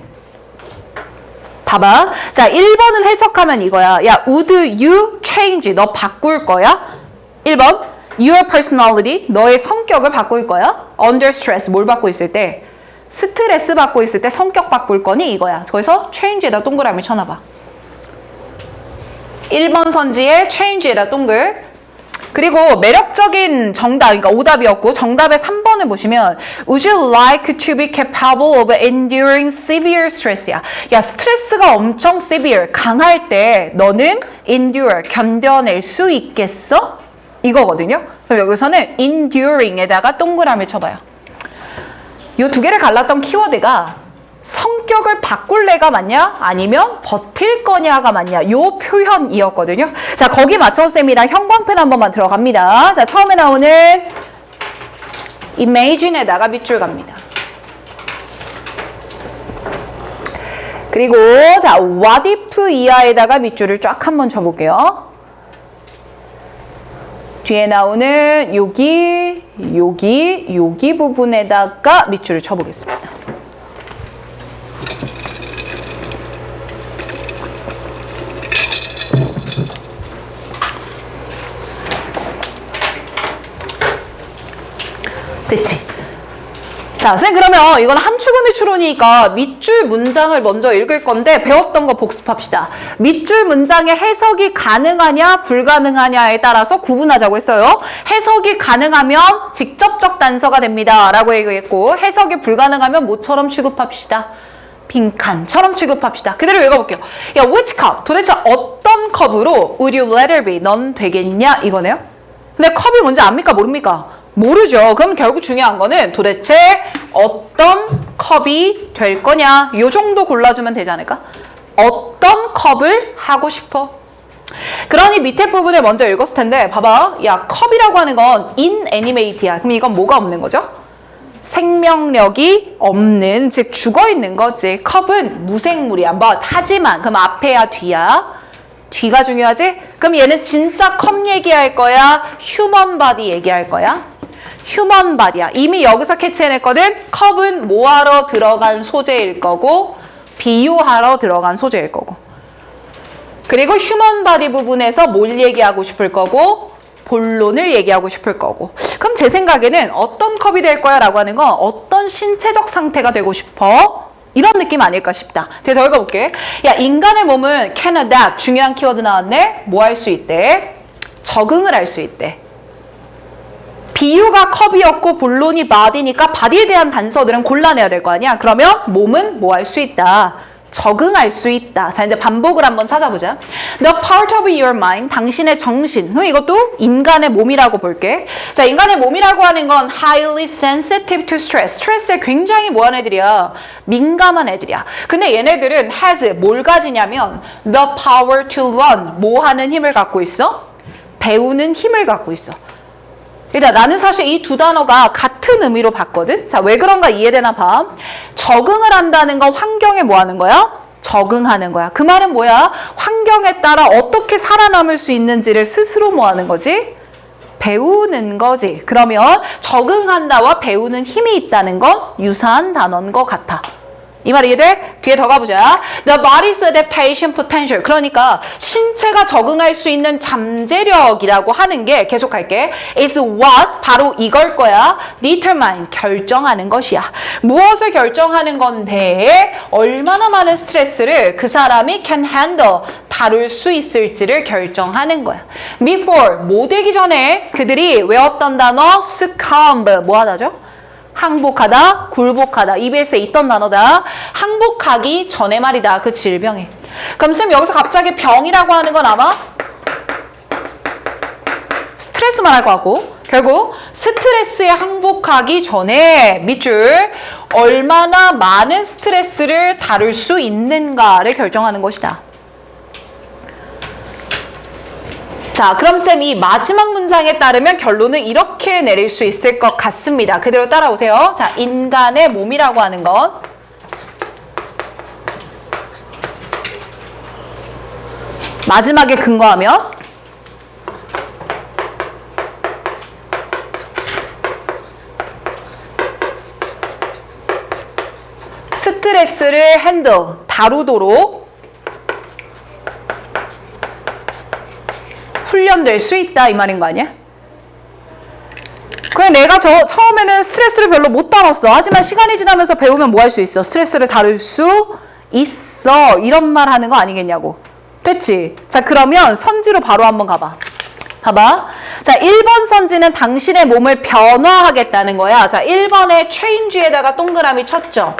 봐봐. 자, 1번은 해석하면 이거야. 야, would you change? 너 바꿀 거야? 1번 your personality. 너의 성격을 바꿀 거야? under stress. 뭘 받고 있을 때? 스트레스 받고 있을 때 성격 바꿀 거니? 이거야. 그래서 change에다 동그라미 쳐놔봐. 1번 선지에 change에다 동글. 그리고 매력적인 정답, 그러니까 오답이었고 정답의 3번을 보시면 Would you like to be capable of enduring severe stress야. 야, 스트레스가 엄청 severe, 강할 때 너는 endure, 견뎌낼 수 있겠어? 이거거든요. 그럼 여기서는 enduring에다가 동그라미 쳐봐요. 이 두 개를 갈랐던 키워드가 성격을 바꿀래가 맞냐? 아니면 버틸 거냐가 맞냐? 요 표현이었거든요. 자, 거기 맞춰서 쌤이랑 형광펜 한 번만 들어갑니다. 자, 처음에 나오는 imagine에다가 밑줄 갑니다. 그리고 자, what if 이하에다가 밑줄을 쫙 한번 쳐볼게요. 뒤에 나오는 여기 부분에다가 밑줄을 쳐보겠습니다. 됐지? 자, 선생님 그러면 이건 함축음의 추론이니까 밑줄 문장을 먼저 읽을 건데 배웠던 거 복습합시다. 밑줄 문장의 해석이 가능하냐 불가능하냐에 따라서 구분하자고 했어요. 해석이 가능하면 직접적 단서가 됩니다 라고 얘기했고, 해석이 불가능하면 뭐처럼 취급합시다? 빈칸처럼 취급합시다. 그대로 읽어볼게요. 야, which cup? 도대체 어떤 컵으로 would you let her be? 넌 되겠냐? 이거네요. 근데 컵이 뭔지 압니까? 모릅니까? 모르죠. 그럼 결국 중요한 거는 도대체 어떤 컵이 될 거냐. 요 정도 골라주면 되지 않을까? 어떤 컵을 하고 싶어? 그러니 밑에 부분을 먼저 읽었을 텐데 봐봐. 야, 컵이라고 하는 건 inanimate야. 그럼 이건 뭐가 없는 거죠? 생명력이 없는, 즉 죽어있는 거지. 컵은 무생물이야. but 하지만 그럼 앞에야 뒤야? 뒤가 중요하지? 그럼 얘는 진짜 컵 얘기할 거야? 휴먼 바디 얘기할 거야? 휴먼 바디야. 이미 여기서 캐치해냈거든. 컵은 뭐하러 들어간 소재일 거고 비유하러 들어간 소재일 거고, 그리고 휴먼 바디 부분에서 뭘 얘기하고 싶을 거고 본론을 얘기하고 싶을 거고. 그럼 제 생각에는 어떤 컵이 될 거야 라고 하는 건 어떤 신체적 상태가 되고 싶어? 이런 느낌 아닐까 싶다. 더 읽어볼게. 야, 인간의 몸은 can adapt. 중요한 키워드 나왔네. 뭐 할 수 있대? 적응을 할 수 있대. 비유가 컵이었고 본론이 바디니까 바디에 대한 단서들은 골라내야 될 거 아니야. 그러면 몸은 뭐 할 수 있다? 적응할 수 있다. 자, 이제 반복을 한번 찾아보자. The part of your mind, 당신의 정신. 이것도 인간의 몸이라고 볼게. 자, 인간의 몸이라고 하는 건 highly sensitive to stress. 스트레스에 굉장히 뭐하는 애들이야? 민감한 애들이야. 근데 얘네들은 has, 뭘 가지냐면 the power to run, 뭐 하는 힘을 갖고 있어? 배우는 힘을 갖고 있어. 일단 나는 사실 이 두 단어가 같은 의미로 봤거든. 자, 왜 그런가 이해되나 봐. 적응을 한다는 건 환경에 뭐 하는 거야? 적응하는 거야. 그 말은 뭐야? 환경에 따라 어떻게 살아남을 수 있는지를 스스로 뭐 하는 거지? 배우는 거지. 그러면 적응한다와 배우는 힘이 있다는 건 유사한 단어인 것 같아. 이 말 이해돼? 뒤에 더 가보자. The body's adaptation potential. 그러니까 신체가 적응할 수 있는 잠재력이라고 하는 게 계속할게. is what? 바로 이걸 거야. determine. 결정하는 것이야. 무엇을 결정하는 건데 얼마나 많은 스트레스를 그 사람이 can handle. 다룰 수 있을지를 결정하는 거야. before. 뭐 되기 전에 그들이 외웠던 단어 succumb. 뭐 하다죠? 항복하다, 굴복하다. EBS에 있던 단어다. 항복하기 전에 말이다. 그 질병에. 그럼 쌤 여기서 갑자기 병이라고 하는 건 아마 스트레스만 할 것 같고 결국 스트레스에 항복하기 전에 밑줄 얼마나 많은 스트레스를 다룰 수 있는가를 결정하는 것이다. 자, 그럼 쌤 이 마지막 문장에 따르면 결론은 이렇게 내릴 수 있을 것 같습니다. 그대로 따라오세요. 자, 인간의 몸이라고 하는 건 마지막에 근거하며 스트레스를 다루도록 훈련될 수 있다 이 말인 거 아니야? 그냥 내가 처음에는 스트레스를 별로 못 다뤘어. 하지만 시간이 지나면서 배우면 뭐 할 수 있어? 스트레스를 다룰 수 있어. 이런 말 하는 거 아니겠냐고. 됐지? 자, 그러면 선지로 바로 한번 가봐. 봐봐. 자, 1번 선지는 당신의 몸을 변화하겠다는 거야. 자, 1번에 change에다가 동그라미 쳤죠.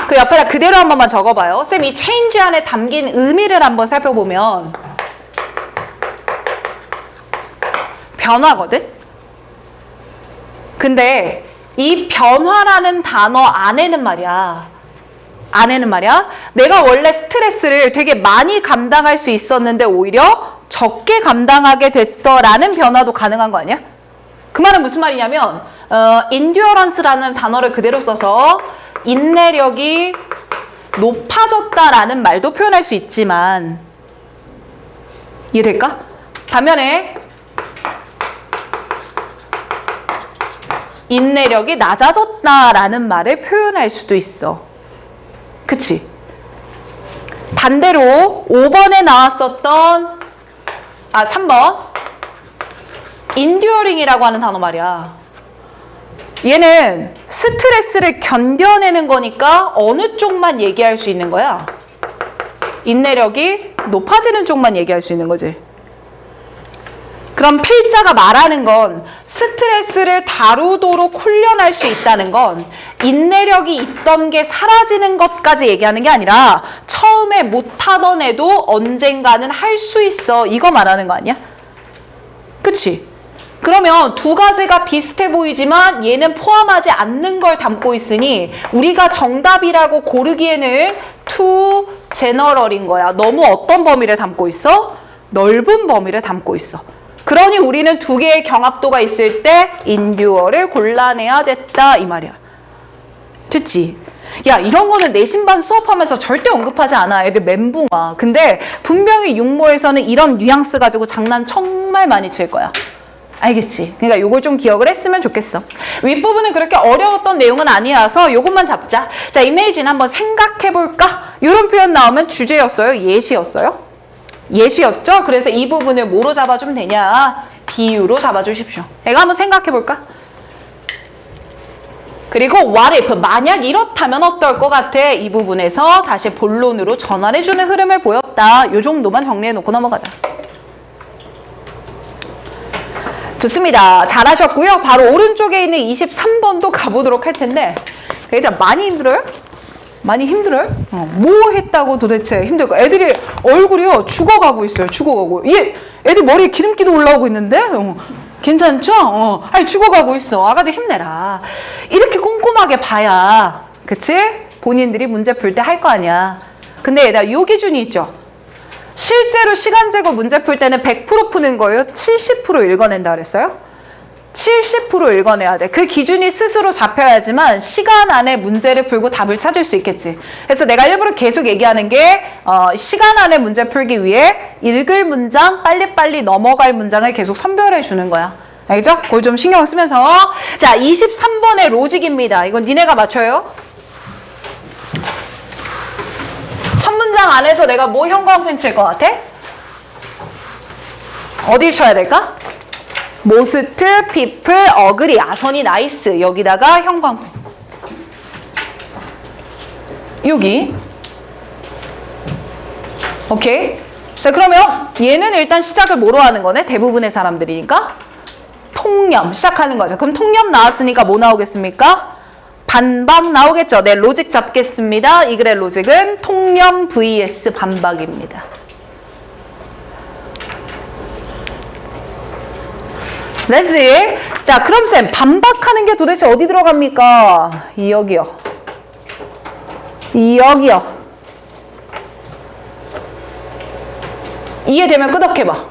그 옆에다 그대로 한 번만 적어봐요. 쌤, 이 change 안에 담긴 의미를 한번 살펴보면 변화거든? 근데 이 변화라는 단어 안에는 말이야. 내가 원래 스트레스를 되게 많이 감당할 수 있었는데 오히려 적게 감당하게 됐어 라는 변화도 가능한 거 아니야? 그 말은 무슨 말이냐면 endurance라는 단어를 그대로 써서 인내력이 높아졌다라는 말도 표현할 수 있지만 이해될까? 반면에 인내력이 낮아졌다라는 말을 표현할 수도 있어. 그치? 반대로 5번에 나왔었던 3번 enduring이라고 하는 단어 말이야. 얘는 스트레스를 견뎌내는 거니까 어느 쪽만 얘기할 수 있는 거야? 인내력이 높아지는 쪽만 얘기할 수 있는 거지. 그럼 필자가 말하는 건 스트레스를 다루도록 훈련할 수 있다는 건 인내력이 있던 게 사라지는 것까지 얘기하는 게 아니라 처음에 못하던 애도 언젠가는 할 수 있어. 이거 말하는 거 아니야? 그치? 그러면 두 가지가 비슷해 보이지만 얘는 포함하지 않는 걸 담고 있으니 우리가 정답이라고 고르기에는 too general인 거야. 너무 어떤 범위를 담고 있어? 넓은 범위를 담고 있어. 그러니 우리는 두 개의 경합도가 있을 때 endure를 골라내야 됐다 이 말이야. 됐지? 야, 이런 거는 내신반 수업하면서 절대 언급하지 않아. 애들 멘붕 와. 근데 분명히 육모에서는 이런 뉘앙스 가지고 장난 정말 많이 칠 거야. 알겠지? 그러니까 요걸 좀 기억을 했으면 좋겠어. 윗부분은 그렇게 어려웠던 내용은 아니라서 요것만 잡자. 자, 이미지는 한번 생각해볼까? 이런 표현 나오면 주제였어요? 예시였어요? 예시였죠? 그래서 이 부분을 뭐로 잡아주면 되냐? 비유로 잡아주십시오. 내가 한번 생각해볼까? 그리고 what if, 만약 이렇다면 어떨 것 같아? 이 부분에서 다시 본론으로 전환해주는 흐름을 보였다. 요 정도만 정리해놓고 넘어가자. 좋습니다. 잘하셨고요. 바로 오른쪽에 있는 23번도 가보도록 할 텐데 일단 많이 힘들어요? 많이 힘들어요? 뭐 했다고 도대체 힘들까? 애들이 얼굴이요 죽어가고 있어요. 죽어가고. 애들 머리에 기름기도 올라오고 있는데 괜찮죠? 아니 죽어가고 있어. 아가들 힘내라. 이렇게 꼼꼼하게 봐야 그치? 본인들이 문제 풀 때 할 거 아니야. 근데 얘들아 요 기준이 있죠. 실제로 시간 제거 문제 풀 때는 100% 푸는 거예요? 70% 읽어낸다 그랬어요? 70% 읽어내야 돼. 그 기준이 스스로 잡혀야지만 시간 안에 문제를 풀고 답을 찾을 수 있겠지. 그래서 내가 일부러 계속 얘기하는 게 시간 안에 문제 풀기 위해 읽을 문장, 빨리빨리 넘어갈 문장을 계속 선별해 주는 거야. 알겠죠? 그걸 좀 신경 쓰면서. 자, 23번의 로직입니다. 이건 니네가 맞춰요. 첫 문장 안에서 내가 뭐 형광펜 칠 것 같아? 어딜 쳐야 될까? 모스트, 피플, 어그리, 아선이, 나이스. 여기다가 형광펜. 여기. 오케이. 자, 그러면 얘는 일단 시작을 뭐로 하는 거네? 대부분의 사람들이니까. 통념. 시작하는 거죠. 그럼 통념 나왔으니까 뭐 나오겠습니까? 반박 나오겠죠. 네, 로직 잡겠습니다. 이 글의 로직은 통념 vs 반박입니다. 됐지? 자, 그럼 쌤, 반박하는 게 도대체 어디 들어갑니까? 여기요. 여기요. 이해되면 끄덕해봐.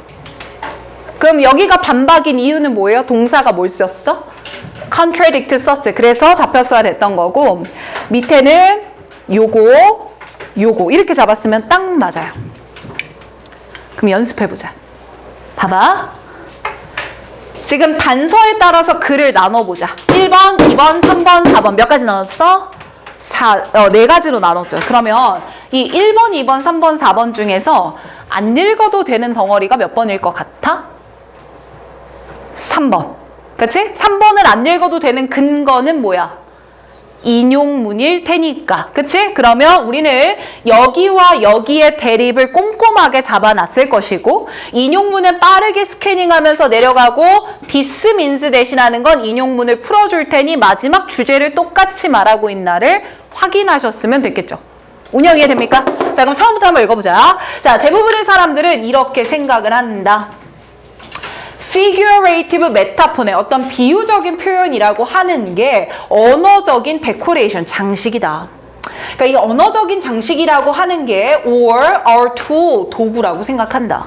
그럼 여기가 반박인 이유는 뭐예요? 동사가 뭘 썼어? contradict 썼지. 그래서 잡혔어야 됐던 거고, 밑에는 요거, 요거 이렇게 잡았으면 딱 맞아요. 그럼 연습해보자. 봐봐. 지금 단서에 따라서 글을 나눠보자. 1번, 2번, 3번, 4번 몇 가지 나눴어? 4가지로 나눴죠. 그러면 이 1번, 2번, 3번, 4번 중에서 안 읽어도 되는 덩어리가 몇 번일 것 같아? 3번. 그치? 3번을 안 읽어도 되는 근거는 뭐야? 인용문일 테니까. 그치? 그러면 우리는 여기와 여기의 대립을 꼼꼼하게 잡아놨을 것이고, 인용문은 빠르게 스캐닝하면서 내려가고, this means 대신하는 건 인용문을 풀어줄 테니 마지막 주제를 똑같이 말하고 있나를 확인하셨으면 됐겠죠. 운영 이해됩니까? 자, 그럼 처음부터 한번 읽어보자. 자, 대부분의 사람들은 이렇게 생각을 한다. figurative metaphor의 어떤 비유적인 표현이라고 하는 게 언어적인 데코레이션, 장식이다. 그러니까 이 언어적인 장식이라고 하는 게 or our tool, 도구라고 생각한다.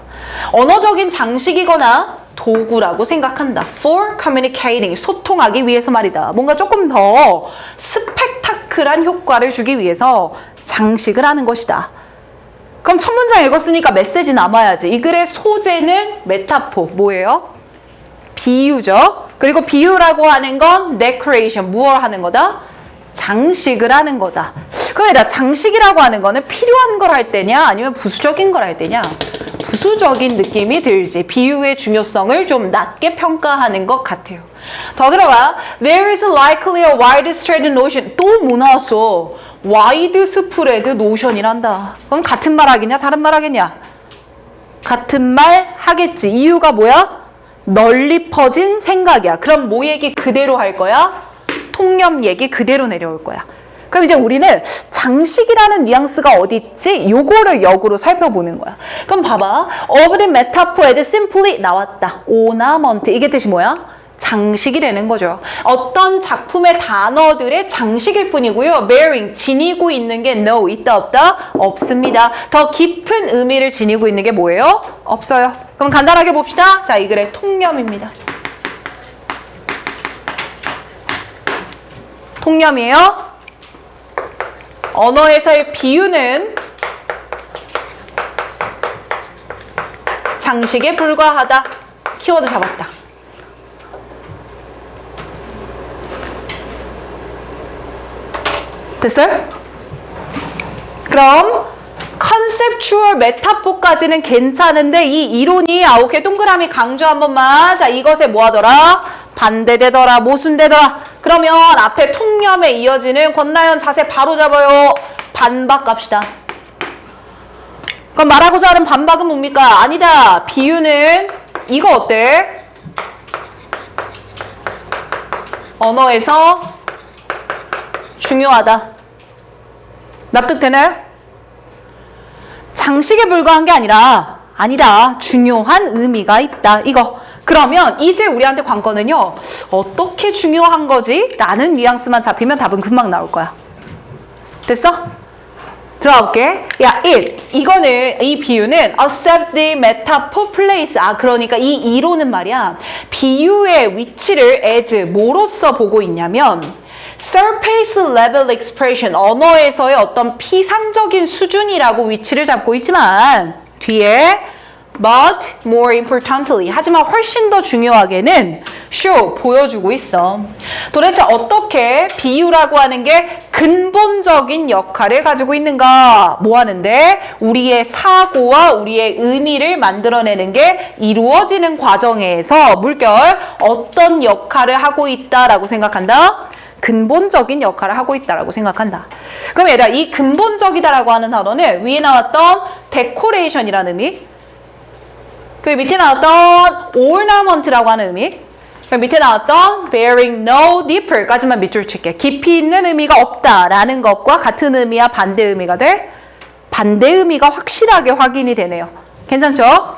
언어적인 장식이거나 도구라고 생각한다. for communicating, 소통하기 위해서 말이다. 뭔가 조금 더 스펙타클한 효과를 주기 위해서 장식을 하는 것이다. 그럼 첫 문장 읽었으니까 메시지 남아야지. 이 글의 소재는 메타포, 뭐예요? 비유죠. 그리고 비유라고 하는 건 decoration, 무엇을 하는 거다? 장식을 하는 거다. 그러니까 장식이라고 하는 거는 필요한 걸 할 때냐 아니면 부수적인 걸 할 때냐? 부수적인 느낌이 들지. 비유의 중요성을 좀 낮게 평가하는 것 같아요. 더 들어가. There is likely a widespread notion. 또 뭐 나왔어? widespread notion이란다. 그럼 같은 말 하겠냐? 다른 말 하겠냐? 같은 말 하겠지. 이유가 뭐야? 널리 퍼진 생각이야. 그럼 뭐 얘기 그대로 할 거야? 통념 얘기 그대로 내려올 거야. 그럼 이제 우리는 장식이라는 뉘앙스가 어디 있지? 요거를 역으로 살펴보는 거야. 그럼 봐봐. of the metaphor as simply 나왔다. ornament. 이게 뜻이 뭐야? 장식이라는 거죠. 어떤 작품의 단어들의 장식일 뿐이고요. bearing, 지니고 있는 게 no, 있다 없다? 없습니다. 더 깊은 의미를 지니고 있는 게 뭐예요? 없어요. 그럼 간단하게 봅시다. 자, 이 글의 통념입니다. 통념이에요. 언어에서의 비유는 장식에 불과하다. 키워드 잡았다. 됐어요? 그럼 컨셉추얼 메타포까지는 괜찮은데 이 이론이 오케이 동그라미 강조 한 번만. 자, 이것에 뭐 하더라? 반대되더라, 모순되더라. 그러면 앞에 통념에 이어지는 권나연 자세 바로 잡아요. 반박 갑시다. 그럼 말하고자 하는 반박은 뭡니까? 아니다. 비유는 이거 어때? 언어에서 중요하다. 납득되나요? 장식에 불과한 게 아니다. 중요한 의미가 있다. 이거. 그러면 이제 우리한테 관건은요. 어떻게 중요한 거지? 라는 뉘앙스만 잡히면 답은 금방 나올 거야. 됐어? 들어갈게. 야, 이거는, 이 비유는 accept the metaphor place. 아, 그러니까 이 이론은 말이야. 비유의 위치를 as 뭐로써 보고 있냐면, surface level expression, 언어에서의 어떤 피상적인 수준이라고 위치를 잡고 있지만, 뒤에 but more importantly, 하지만 훨씬 더 중요하게는 show, 보여주고 있어. 도대체 어떻게 비유라고 하는 게 근본적인 역할을 가지고 있는가? 뭐 하는데? 우리의 사고와 우리의 의미를 만들어내는 게 이루어지는 과정에서 물결 어떤 역할을 하고 있다라고 생각한다? 근본적인 역할을 하고 있다라고 생각한다. 그럼 얘들아, 이 근본적이다라고 하는 단어는 위에 나왔던 decoration이라는 의미, 그 밑에 나왔던 ornament라고 하는 의미, 그 밑에 나왔던 bearing no deeper까지만 밑줄 칠게. 깊이 있는 의미가 없다라는 것과 같은 의미와 반대 의미가 돼? 반대 의미가 확실하게 확인이 되네요. 괜찮죠?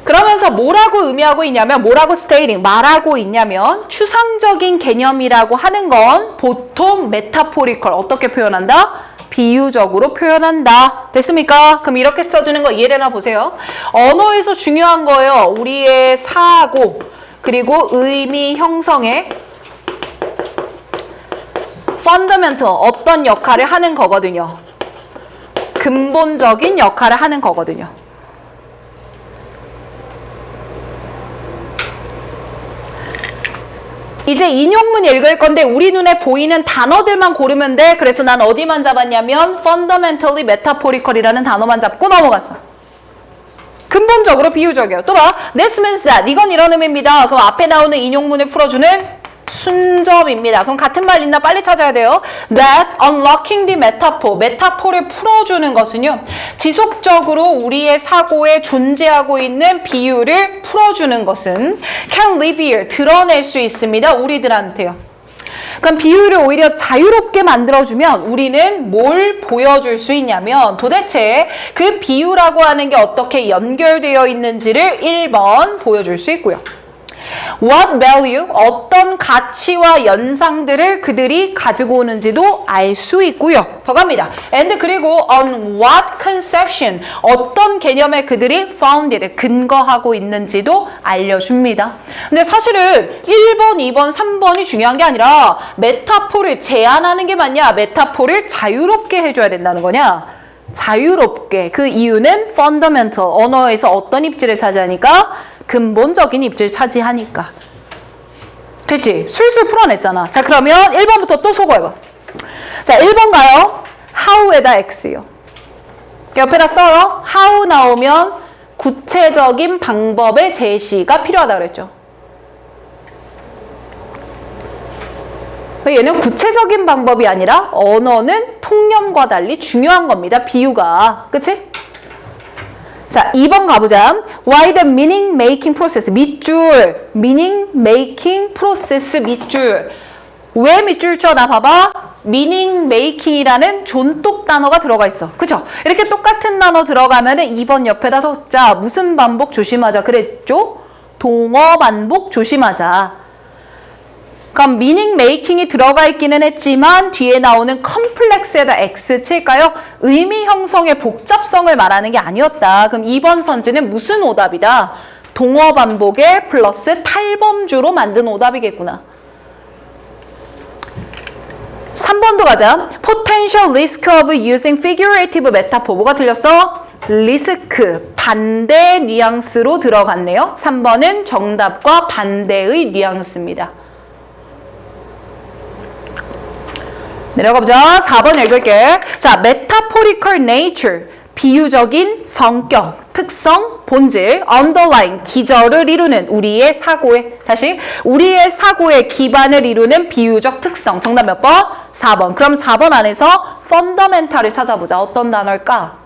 그러면서 뭐라고 의미하고 있냐면, 뭐라고 stating, 말하고 있냐면, 추상적인 개념이라고 하는 건 보통 metaphorical, 어떻게 표현한다? 비유적으로 표현한다. 됐습니까? 그럼 이렇게 써주는 거 이해되나 보세요. 언어에서 중요한 거예요. 우리의 사고, 그리고 의미 형성에 fundamental, 어떤 역할을 하는 거거든요. 근본적인 역할을 하는 거거든요. 이제 인용문 읽을 건데 우리 눈에 보이는 단어들만 고르면 돼. 그래서 난 어디만 잡았냐면 fundamentally metaphorical이라는 단어만 잡고 넘어갔어. 근본적으로 비유적이에요. 또 봐. This means that. 이건 이런 의미입니다. 그럼 앞에 나오는 인용문을 풀어주는 순접입니다. 그럼 같은 말 있나 빨리 찾아야 돼요. That unlocking the metaphor. 메타포를 풀어주는 것은요. 지속적으로 우리의 사고에 존재하고 있는 비유를 풀어주는 것은 can reveal. 드러낼 수 있습니다. 우리들한테요. 그럼 비유를 오히려 자유롭게 만들어주면 우리는 뭘 보여줄 수 있냐면 도대체 그 비유라고 하는 게 어떻게 연결되어 있는지를 1번 보여줄 수 있고요. What value, 어떤 가치와 연상들을 그들이 가지고 오는지도 알 수 있고요. 더 갑니다. And 그리고 on what conception, 어떤 개념에 그들이 founded, 근거하고 있는지도 알려줍니다. 근데 사실은 1번, 2번, 3번이 중요한 게 아니라 메타포를 제한하는 게 맞냐, 메타포를 자유롭게 해줘야 된다는 거냐. 자유롭게. 그 이유는 fundamental, 언어에서 어떤 입지를 차지하니까 근본적인 입지를 차지하니까. 됐지? 술술 풀어냈잖아. 자, 그러면 1번부터 또 속어해봐. 자, 1번 가요. how에다 x요. 옆에다 써요. how 나오면 구체적인 방법의 제시가 필요하다 그랬죠. 얘는 구체적인 방법이 아니라 언어는 통념과 달리 중요한 겁니다. 비유가. 그치? 자, 2번 가보자. Why the meaning making process? 밑줄. meaning making process 밑줄. 왜 밑줄 쳐? 나 봐봐. meaning making이라는 존똑 단어가 들어가 있어. 그쵸? 이렇게 똑같은 단어 들어가면은 2번 옆에다 적자. 무슨 반복 조심하자 그랬죠? 동어 반복 조심하자. 그럼 meaning making이 들어가 있기는 했지만 뒤에 나오는 complex에다 x 칠까요? 의미 형성의 복잡성을 말하는 게 아니었다. 그럼 2번 선지는 무슨 오답이다? 동어 반복에 플러스 탈범주로 만든 오답이겠구나. 3번도 가자. Potential risk of using figurative metaphor. 뭐가 틀렸어? 리스크, 반대 뉘앙스로 들어갔네요. 3번은 정답과 반대의 뉘앙스입니다. 내려가보자. 4번 읽을게. 자, metaphorical nature, 비유적인 성격, 특성, 본질, underlying, 기저를 이루는 우리의 사고의, 다시, 우리의 사고의 기반을 이루는 비유적 특성. 정답 몇 번? 4번. 그럼 4번 안에서 fundamental을 찾아보자. 어떤 단어일까?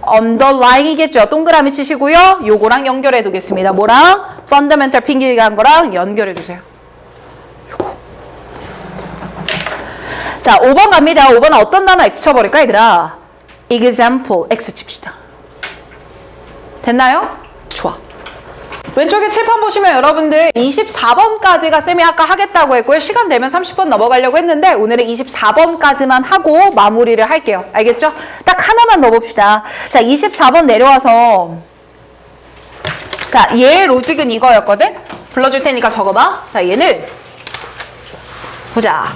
underlying이겠죠. 동그라미 치시고요. 요거랑 연결해 두겠습니다. 뭐랑? fundamental 핑계한 거랑 연결해 주세요. 자, 5번 갑니다. 5번은 어떤 단어 X 쳐버릴까, 얘들아? example, X 칩시다. 됐나요? 좋아. 왼쪽에 칠판 보시면 여러분들 24번까지가 쌤이 아까 하겠다고 했고요. 시간 되면 30번 넘어가려고 했는데 오늘은 24번까지만 하고 마무리를 할게요. 알겠죠? 딱 하나만 넣어봅시다. 자, 24번 내려와서 자, 얘 로직은 이거였거든? 불러줄 테니까 적어봐. 자, 얘는 보자.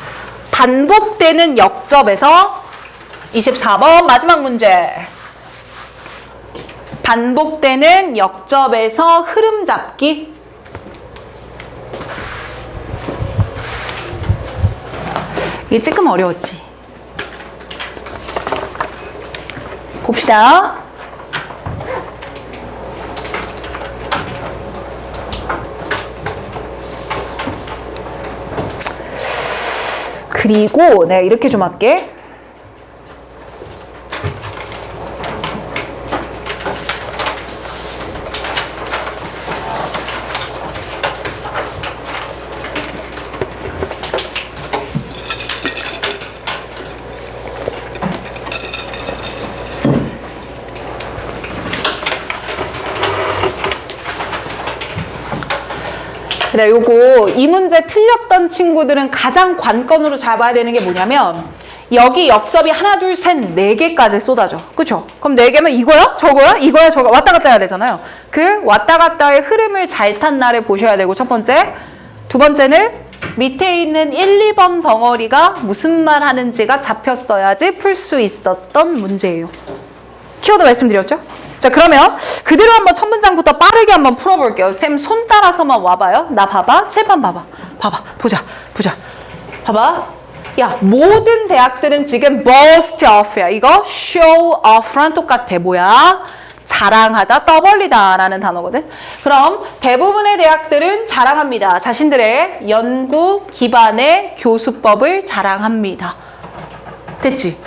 반복되는 역접에서 24번 마지막 문제. 반복되는 역접에서 흐름 잡기. 이게 조금 어려웠지. 봅시다. 그리고 내가 이렇게 좀 할게. 네, 요거 이 문제 틀렸던 친구들은 가장 관건으로 잡아야 되는 게 뭐냐면 여기 역접이 하나 둘 셋 네 개까지 쏟아져. 그쵸? 그럼 네 개면 이거야? 저거야? 이거야? 저거 왔다 갔다 해야 되잖아요. 그 왔다 갔다의 흐름을 잘 탄 날을 보셔야 되고 첫 번째. 두 번째는 밑에 있는 1, 2번 덩어리가 무슨 말 하는지가 잡혔어야지 풀 수 있었던 문제예요. 키워드 말씀드렸죠? 자, 그러면 그대로 한번 첫 문장부터 빠르게 한번 풀어볼게요. 쌤 손 따라서만 와봐요. 나 봐봐. 칠판 봐봐. 봐봐. 보자. 봐봐. 야, 모든 대학들은 지금 boast off야. 이거 show off랑 똑같아. 뭐야? 자랑하다, 떠벌리다 라는 단어거든. 그럼 대부분의 대학들은 자랑합니다. 자신들의 연구 기반의 교수법을 자랑합니다. 됐지?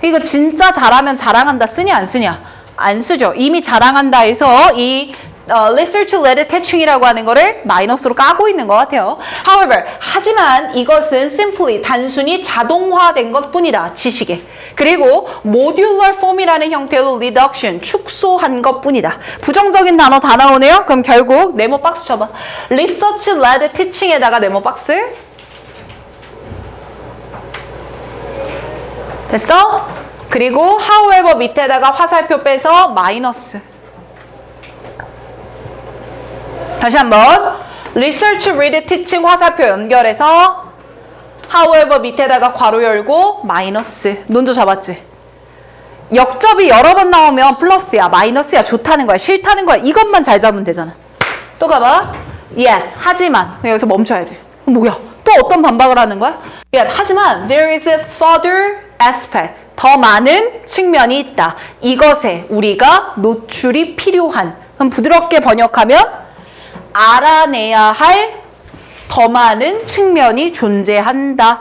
이거 진짜 잘하면 자랑한다 쓰냐 안 쓰냐? 안 쓰죠. 이미 자랑한다 해서 이 research-led teaching이라고 하는 거를 마이너스로 까고 있는 것 같아요. However, 하지만 이것은 simply 단순히 자동화된 것뿐이다. 지식에. 그리고 modular form이라는 형태로 reduction, 축소한 것뿐이다. 부정적인 단어 다 나오네요. 그럼 결국 네모 박스 쳐봐. research-led teaching에다가 네모 박스. 됐어? 그리고 however 밑에다가 화살표 빼서 마이너스. 다시 한번 research, read, teaching 화살표 연결해서 however 밑에다가 괄호 열고 마이너스. 논조 잡았지? 역접이 여러 번 나오면 플러스야, 마이너스야, 좋다는 거야, 싫다는 거야. 이것만 잘 잡으면 되잖아. 또 가봐. yet, 하지만. 여기서 멈춰야지. 뭐야? 또 어떤 반박을 하는 거야? yet, 하지만 there is a further aspect. 더 많은 측면이 있다. 이것에 우리가 노출이 필요한. 그럼 부드럽게 번역하면 알아내야 할 더 많은 측면이 존재한다.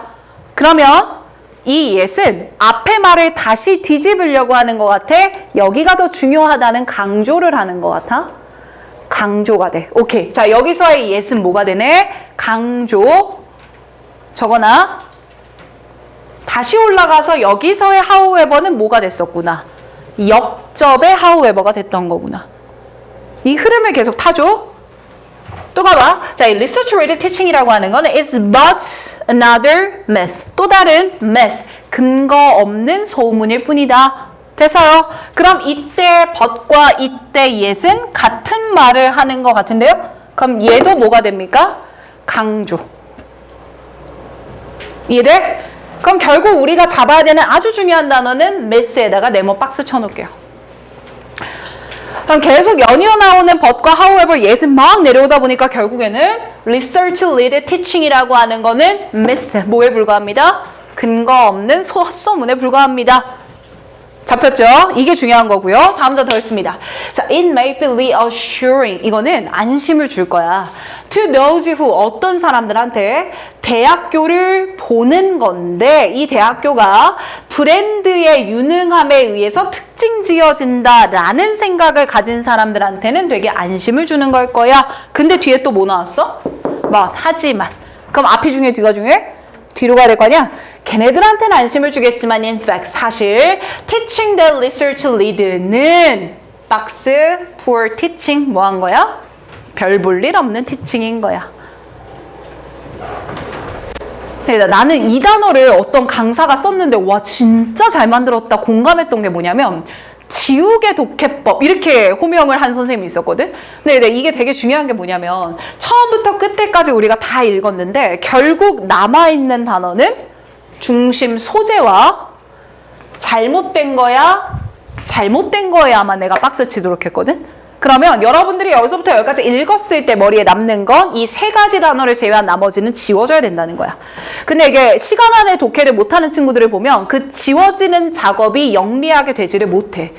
그러면 이 yes은 앞에 말을 다시 뒤집으려고 하는 것 같아. 여기가 더 중요하다는 강조를 하는 것 같아. 강조가 돼. 오케이. 자, 여기서의 yes은 뭐가 되네? 강조. 저거나 다시 올라가서 여기서의 however는 뭐가 됐었구나. 역접의 however가 됐던 거구나. 이 흐름을 계속 타줘. 또 가봐. 자, 이 research read teaching이라고 하는 거는 is but another myth. 또 다른 myth. 근거 없는 소문일 뿐이다. 됐어요. 그럼 이때 but과 이때 yes은 같은 말을 하는 것 같은데요? 그럼 얘도 뭐가 됩니까? 강조. 이해돼? 그럼 결국 우리가 잡아야 되는 아주 중요한 단어는 myth에다가 네모 박스 쳐놓을게요. 그럼 계속 연이어 나오는 but과 however, yes은 막 내려오다 보니까 결국에는 research-led teaching이라고 하는 거는 myth, 뭐에 불과합니다? 근거 없는 헛소문에 불과합니다. 잡혔죠? 이게 중요한 거고요. 다음 장 더 있습니다. 자, it may be reassuring. 이거는 안심을 줄 거야. To those who, 어떤 사람들한테 대학교를 보는 건데 이 대학교가 브랜드의 유능함에 의해서 특징 지어진다라는 생각을 가진 사람들한테는 되게 안심을 주는 걸 거야. 근데 뒤에 또 뭐 나왔어? But, 하지만. 그럼 앞이 중요해, 뒤가 중요해? 뒤로 가야 될 거 아니야? 걔네들한테는 안심을 주겠지만 in fact 사실 teaching the research lead는 박스 for teaching 뭐 한 거야? 별 볼 일 없는 티칭인 거야. 나는 이 단어를 어떤 강사가 썼는데 와 진짜 잘 만들었다 공감했던 게 뭐냐면 지우개 독해법 이렇게 호명을 한 선생님이 있었거든. 근데 이게 되게 중요한 게 뭐냐면 처음부터 끝에까지 우리가 다 읽었는데 결국 남아있는 단어는 중심 소재와 잘못된 거야만 내가 박스 치도록 했거든. 그러면 여러분들이 여기서부터 여기까지 읽었을 때 머리에 남는 건 이 세 가지 단어를 제외한 나머지는 지워져야 된다는 거야. 근데 이게 시간 안에 독해를 못하는 친구들을 보면 그 지워지는 작업이 영리하게 되지를 못해.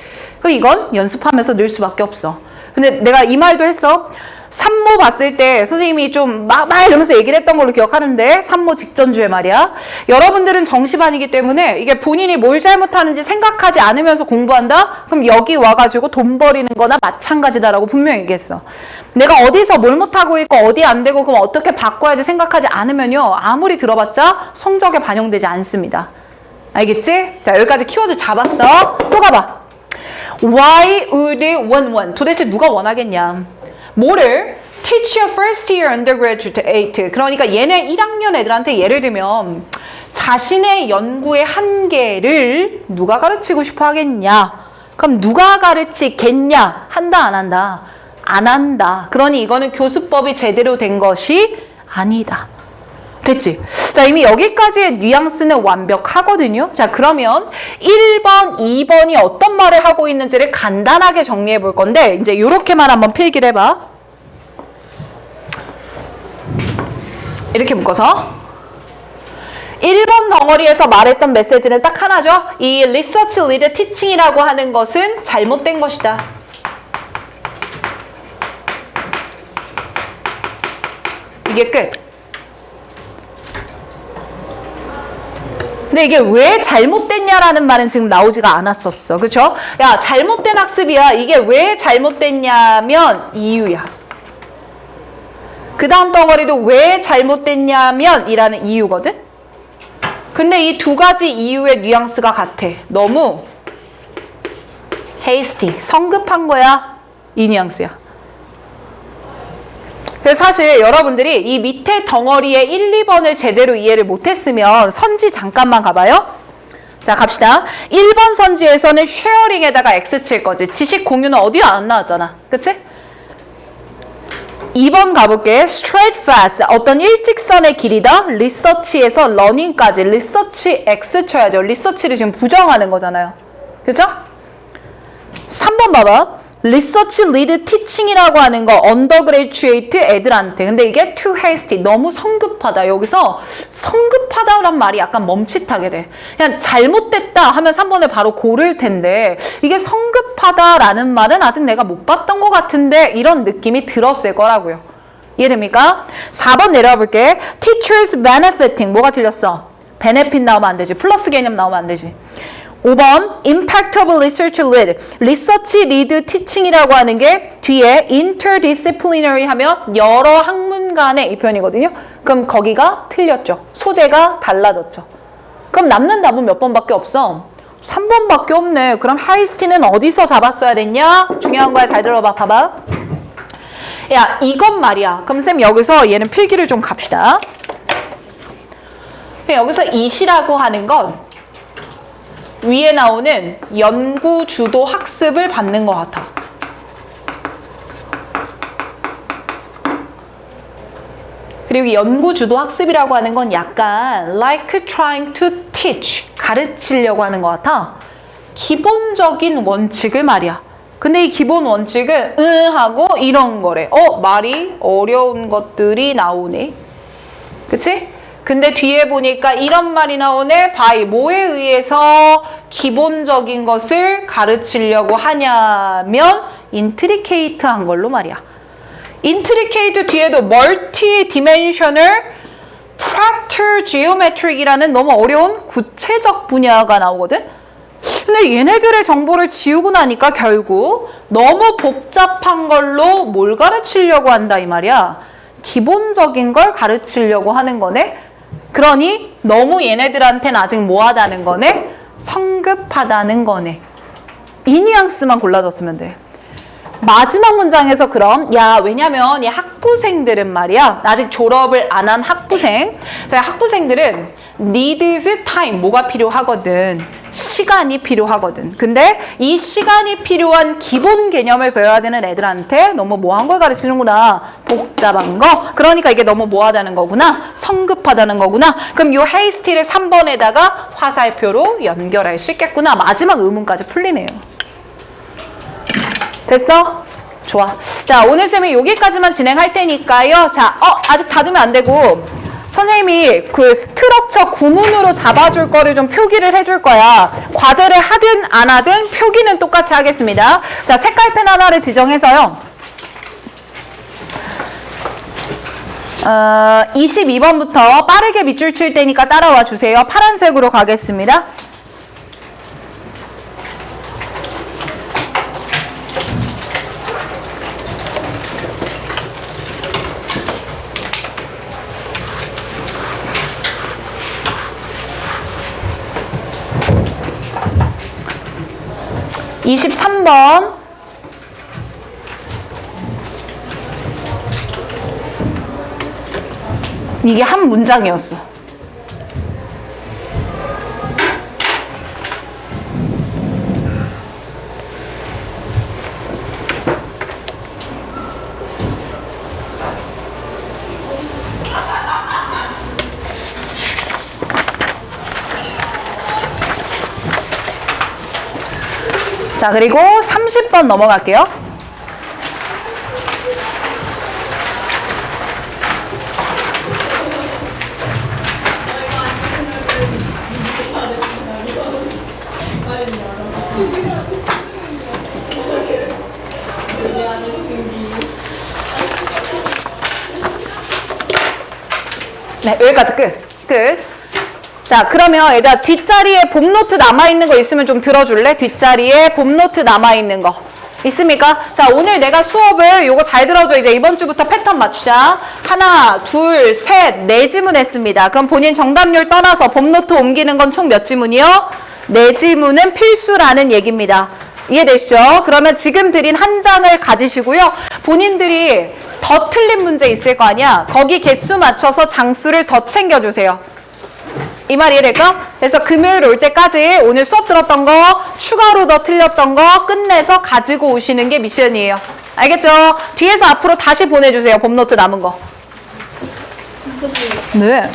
이건 연습하면서 늘 수밖에 없어. 근데 내가 이 말도 했어. 산모 봤을 때 선생님이 좀 막 이러면서 얘기를 했던 걸로 기억하는데 산모 직전주에 말이야. 여러분들은 정시반이기 때문에 이게 본인이 뭘 잘못하는지 생각하지 않으면서 공부한다? 그럼 여기 와가지고 돈 버리는 거나 마찬가지다라고 분명히 얘기했어. 내가 어디서 뭘 못하고 있고 어디 안 되고 그럼 어떻게 바꿔야지 생각하지 않으면요. 아무리 들어봤자 성적에 반영되지 않습니다. 알겠지? 자, 여기까지 키워드 잡았어. 또 가봐. Why would one? 도대체 누가 원하겠냐? 뭐를? Teach your first year undergraduate. 그러니까 얘네 1학년 애들한테 예를 들면 자신의 연구의 한계를 누가 가르치고 싶어 하겠냐? 그럼 누가 가르치겠냐? 한다 안 한다? 안 한다. 그러니 이거는 교수법이 제대로 된 것이 아니다. 됐지? 자, 이미 여기까지의 뉘앙스는 완벽하거든요. 자, 그러면 1번, 2번이 어떤 말을 하고 있는지를 간단하게 정리해 볼 건데 이제 이렇게만 한번 필기를 해봐. 이렇게 묶어서 1번 덩어리에서 말했던 메시지는 딱 하나죠. 이 Research Lead Teaching이라고 하는 것은 잘못된 것이다. 이게 끝. 근데 이게 왜 잘못됐냐라는 말은 지금 나오지가 않았었어. 그쵸? 야, 잘못된 학습이야. 이게 왜 잘못됐냐면 이유야. 그 다음 덩어리도 왜 잘못됐냐면 이라는 이유거든? 근데 이 두 가지 이유의 뉘앙스가 같아. 너무 hasty, 성급한 거야. 이 뉘앙스야. 그래서 사실 여러분들이 이 밑에 덩어리의 1, 2번을 제대로 이해를 못했으면 선지 잠깐만 가봐요. 자, 갑시다. 1번 선지에서는 쉐어링에다가 X 칠 거지. 지식 공유는 어디 안 나왔잖아. 그치? 2번 가볼게. Straight fast. 어떤 일직선의 길이다. 리서치에서 러닝까지. 리서치 X 쳐야죠. 리서치를 지금 부정하는 거잖아요. 그쵸? 3번 봐봐. 리서치 리드 티칭이라고 하는 거 언더그레이추에이트 애들한테. 근데 이게 too hasty. 너무 성급하다. 여기서 성급하다란 말이 약간 멈칫하게 돼. 그냥 잘못됐다 하면 3번을 바로 고를 텐데 이게 성급하다라는 말은 아직 내가 못 봤던 것 같은데 이런 느낌이 들었을 거라고요. 이해됩니까? 4번 내려와 볼게. Teachers benefiting. 뭐가 틀렸어? benefit 나오면 안 되지. 플러스 개념 나오면 안 되지. 5번 Impact of Research Lead. 리서치 리드 티칭이라고 하는 게 뒤에 interdisciplinary 하면 여러 학문 간의 이 표현이거든요. 그럼 거기가 틀렸죠. 소재가 달라졌죠. 그럼 남는 답은 몇 번밖에 없어? 3번밖에 없네. 그럼 하이스티는 어디서 잡았어야 됐냐? 중요한 거야. 잘 들어봐. 봐봐. 야, 이건 말이야. 그럼 쌤 여기서 얘는 필기를 좀 갑시다. 여기서 이시라고 하는 건 위에 나오는 연구 주도 학습을 받는 것 같아. 그리고 연구 주도 학습이라고 하는 건 약간 like trying to teach, 가르치려고 하는 것 같아. 기본적인 원칙을 말이야. 근데 이 기본 원칙은 하고 이런 거래. 말이 어려운 것들이 나오네. 그치? 근데 뒤에 보니까 이런 말이 나오네. by 뭐에 의해서 기본적인 것을 가르치려고 하냐면 intricate한 걸로 말이야. intricate 뒤에도 multi-dimensional fractal geometric이라는 너무 어려운 구체적 분야가 나오거든. 근데 얘네들의 정보를 지우고 나니까 결국 너무 복잡한 걸로 뭘 가르치려고 한다 이 말이야. 기본적인 걸 가르치려고 하는 거네. 그러니 너무 얘네들한테는 아직 뭐하다는 거네? 성급하다는 거네. 이 뉘앙스만 골라줬으면 돼. 마지막 문장에서 그럼 야 왜냐면 이 학부생들은 말이야 아직 졸업을 안 한 학부생 자 학부생들은 needs time 뭐가 필요하거든 시간이 필요하거든 근데 이 시간이 필요한 기본 개념을 배워야 되는 애들한테 너무 뭐한 걸 가르치는구나 복잡한 거 그러니까 이게 너무 뭐하다는 거구나 성급하다는 거구나 그럼 요 hasty를 3번에다가 화살표로 연결할 수 있겠구나 마지막 의문까지 풀리네요 됐어? 좋아. 자, 오늘 쌤이 여기까지만 진행할 테니까요. 자, 아직 닫으면 안 되고 선생님이 그 스트럭처 구문으로 잡아줄 거를 좀 표기를 해줄 거야. 과제를 하든 안 하든 표기는 똑같이 하겠습니다. 자, 색깔펜 하나를 지정해서요. 22번부터 빠르게 밑줄 칠 테니까 따라와 주세요. 파란색으로 가겠습니다. (23번) 이게 한 문장이었어. 자, 그리고 30번 넘어갈게요. 네, 여기까지 끝. 자, 그러면 얘들아 뒷자리에 봄노트 남아있는 거 있으면 좀 들어줄래? 뒷자리에 봄노트 남아있는 거 있습니까? 자, 오늘 내가 수업을 요거 잘 들어줘. 이제 이번 주부터 패턴 맞추자. 하나, 둘, 셋, 네 지문 했습니다. 그럼 본인 정답률 떠나서 봄노트 옮기는 건 총 몇 지문이요? 네 지문은 필수라는 얘기입니다. 이해되시죠? 그러면 지금 드린 한 장을 가지시고요. 본인들이 더 틀린 문제 있을 거 아니야? 거기 개수 맞춰서 장수를 더 챙겨주세요. 이 말 이해될까? 그래서 금요일 올 때까지 오늘 수업 들었던 거 추가로 더 틀렸던 거 끝내서 가지고 오시는 게 미션이에요. 알겠죠? 뒤에서 앞으로 다시 보내주세요. 봄노트 남은 거. 네.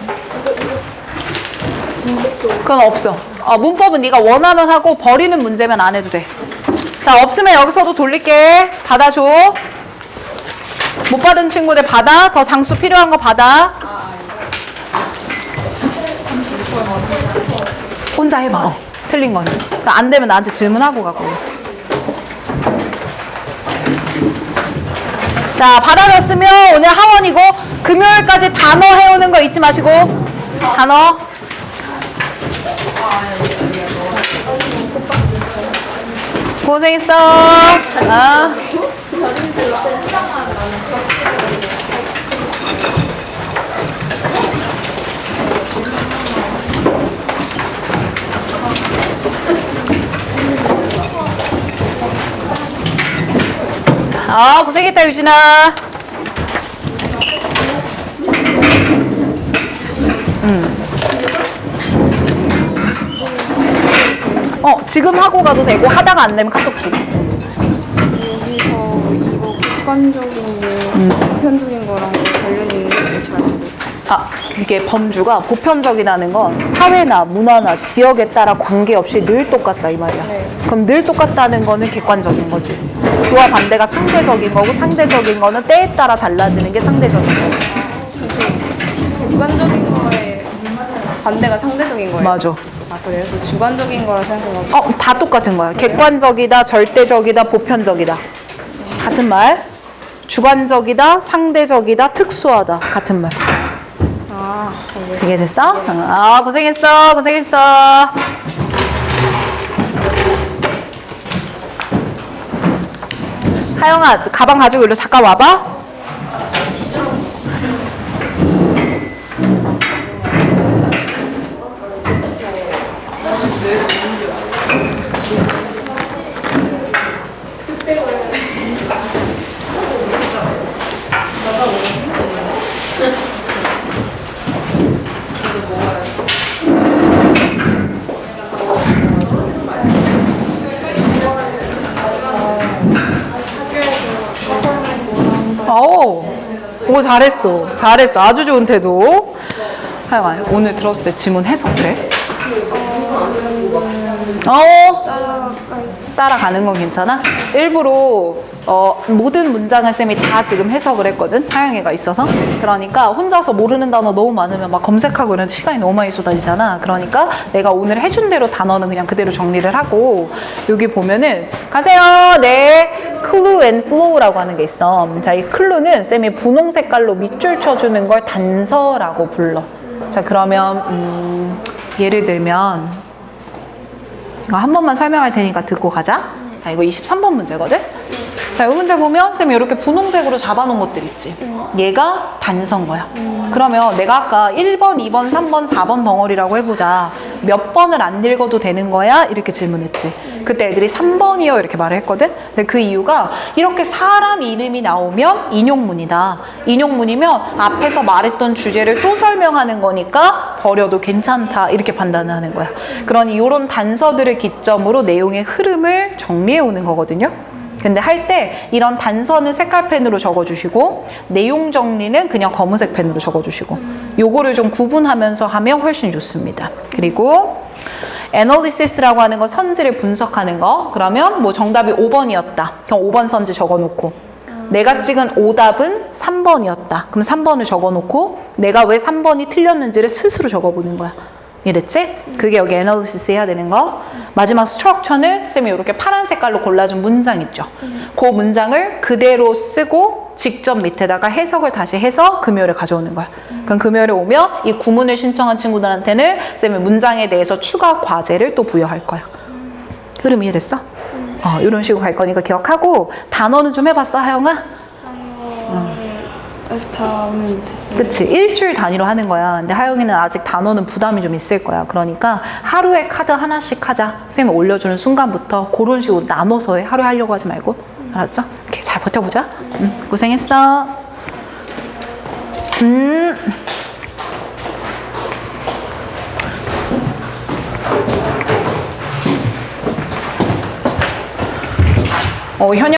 그건 없어. 문법은 네가 원하면 하고 버리는 문제면 안 해도 돼. 자, 없으면 여기서도 돌릴게. 받아줘. 못 받은 친구들 받아. 더 장수 필요한 거 받아. 혼자 해봐. 틀린 거는. 안 되면 나한테 질문하고 가고. 자, 받아줬으면 오늘 하원이고 금요일까지 단어 해오는 거 잊지 마시고. 단어. 고생했어. 고생했다 유진아. 지금 하고 가도 되고 하다가 안 되면 카톡 줘. 여기서 이거 객관적인 게 보편적인 거랑 관련 있는 게 잘 모르겠어요. 이게 범주가 보편적이라는 건 사회나 문화나 지역에 따라 관계없이 늘 똑같다 이 말이야. 네. 그럼 늘 똑같다는 거는 객관적인 거지. 그와 반대가 상대적인 거고 상대적인 거는 때에 따라 달라지는 게 상대적인 거고. 주관적인 거에 반대가 상대적인 거예요. 맞아. 그래서 주관적인 거라 생각하고. 다 똑같은 거야. 객관적이다, 절대적이다, 보편적이다. 같은 말. 주관적이다, 상대적이다, 특수하다. 같은 말. 그게 됐어? 고생했어. 하영아, 가방 가지고 일로 잠깐 와봐. 오, 잘했어. 잘했어. 아주 좋은 태도. 하영아, 오늘 들었을 때 지문 해석돼? 따라가는 건 괜찮아? 일부러 모든 문장을 쌤이 다 지금 해석을 했거든? 하영이가 있어서. 그러니까 혼자서 모르는 단어 너무 많으면 막 검색하고 이런 시간이 너무 많이 쏟아지잖아. 그러니까 내가 오늘 해준 대로 단어는 그냥 그대로 정리를 하고, 여기 보면은 가세요. 네. clue and flow라고 하는 게 있어. 자, 이 clue는 쌤이 분홍 색깔로 밑줄 쳐주는 걸 단서라고 불러. 자, 그러면 예를 들면 이거 한 번만 설명할 테니까 듣고 가자. 자, 이거 23번 문제거든? 자, 이 문제 보면 쌤이 이렇게 분홍색으로 잡아놓은 것들 있지? 얘가 단서인 거야. 그러면 내가 아까 1번, 2번, 3번, 4번 덩어리라고 해보자. 몇 번을 안 읽어도 되는 거야? 이렇게 질문했지. 그때 애들이 3번이요 이렇게 말을 했거든? 근데 그 이유가 이렇게 사람 이름이 나오면 인용문이다. 인용문이면 앞에서 말했던 주제를 또 설명하는 거니까 버려도 괜찮다. 이렇게 판단을 하는 거야. 그러니 이런 단서들을 기점으로 내용의 흐름을 정리해 오는 거거든요. 근데 할 때 이런 단서는 색깔펜으로 적어주시고 내용 정리는 그냥 검은색 펜으로 적어주시고 요거를 좀 구분하면서 하면 훨씬 좋습니다. 그리고 analysis라고 하는 거 선지를 분석하는 거. 그러면 뭐 정답이 5번이었다. 그럼 5번 선지 적어놓고 내가 찍은 오답은 3번이었다. 그럼 3번을 적어놓고 내가 왜 3번이 틀렸는지를 스스로 적어보는 거야. 이랬지? 그게 여기 애널리시스 해야 되는 거. 마지막 스트럭처는 쌤이 이렇게 파란 색깔로 골라준 문장 있죠. 그 문장을 그대로 쓰고 직접 밑에다가 해석을 다시 해서 금요일에 가져오는 거야. 그럼 금요일에 오면 이 구문을 신청한 친구들한테는 쌤이 문장에 대해서 추가 과제를 또 부여할 거야. 흐름 이해됐어? 이런 식으로 갈 거니까 기억하고. 단어는 좀 해봤어, 하영아? 아직 다 오늘 못했어요. 그치, 일주일 단위로 하는 거야. 근데 하영이는 아직 단어는 부담이 좀 있을 거야. 그러니까 하루에 카드 하나씩 하자. 선생님이 올려주는 순간부터 그런 식으로 나눠서 해. 하루에 하려고 하지 말고. 알았죠? 이렇게 잘 버텨보자. 고생했어. 현역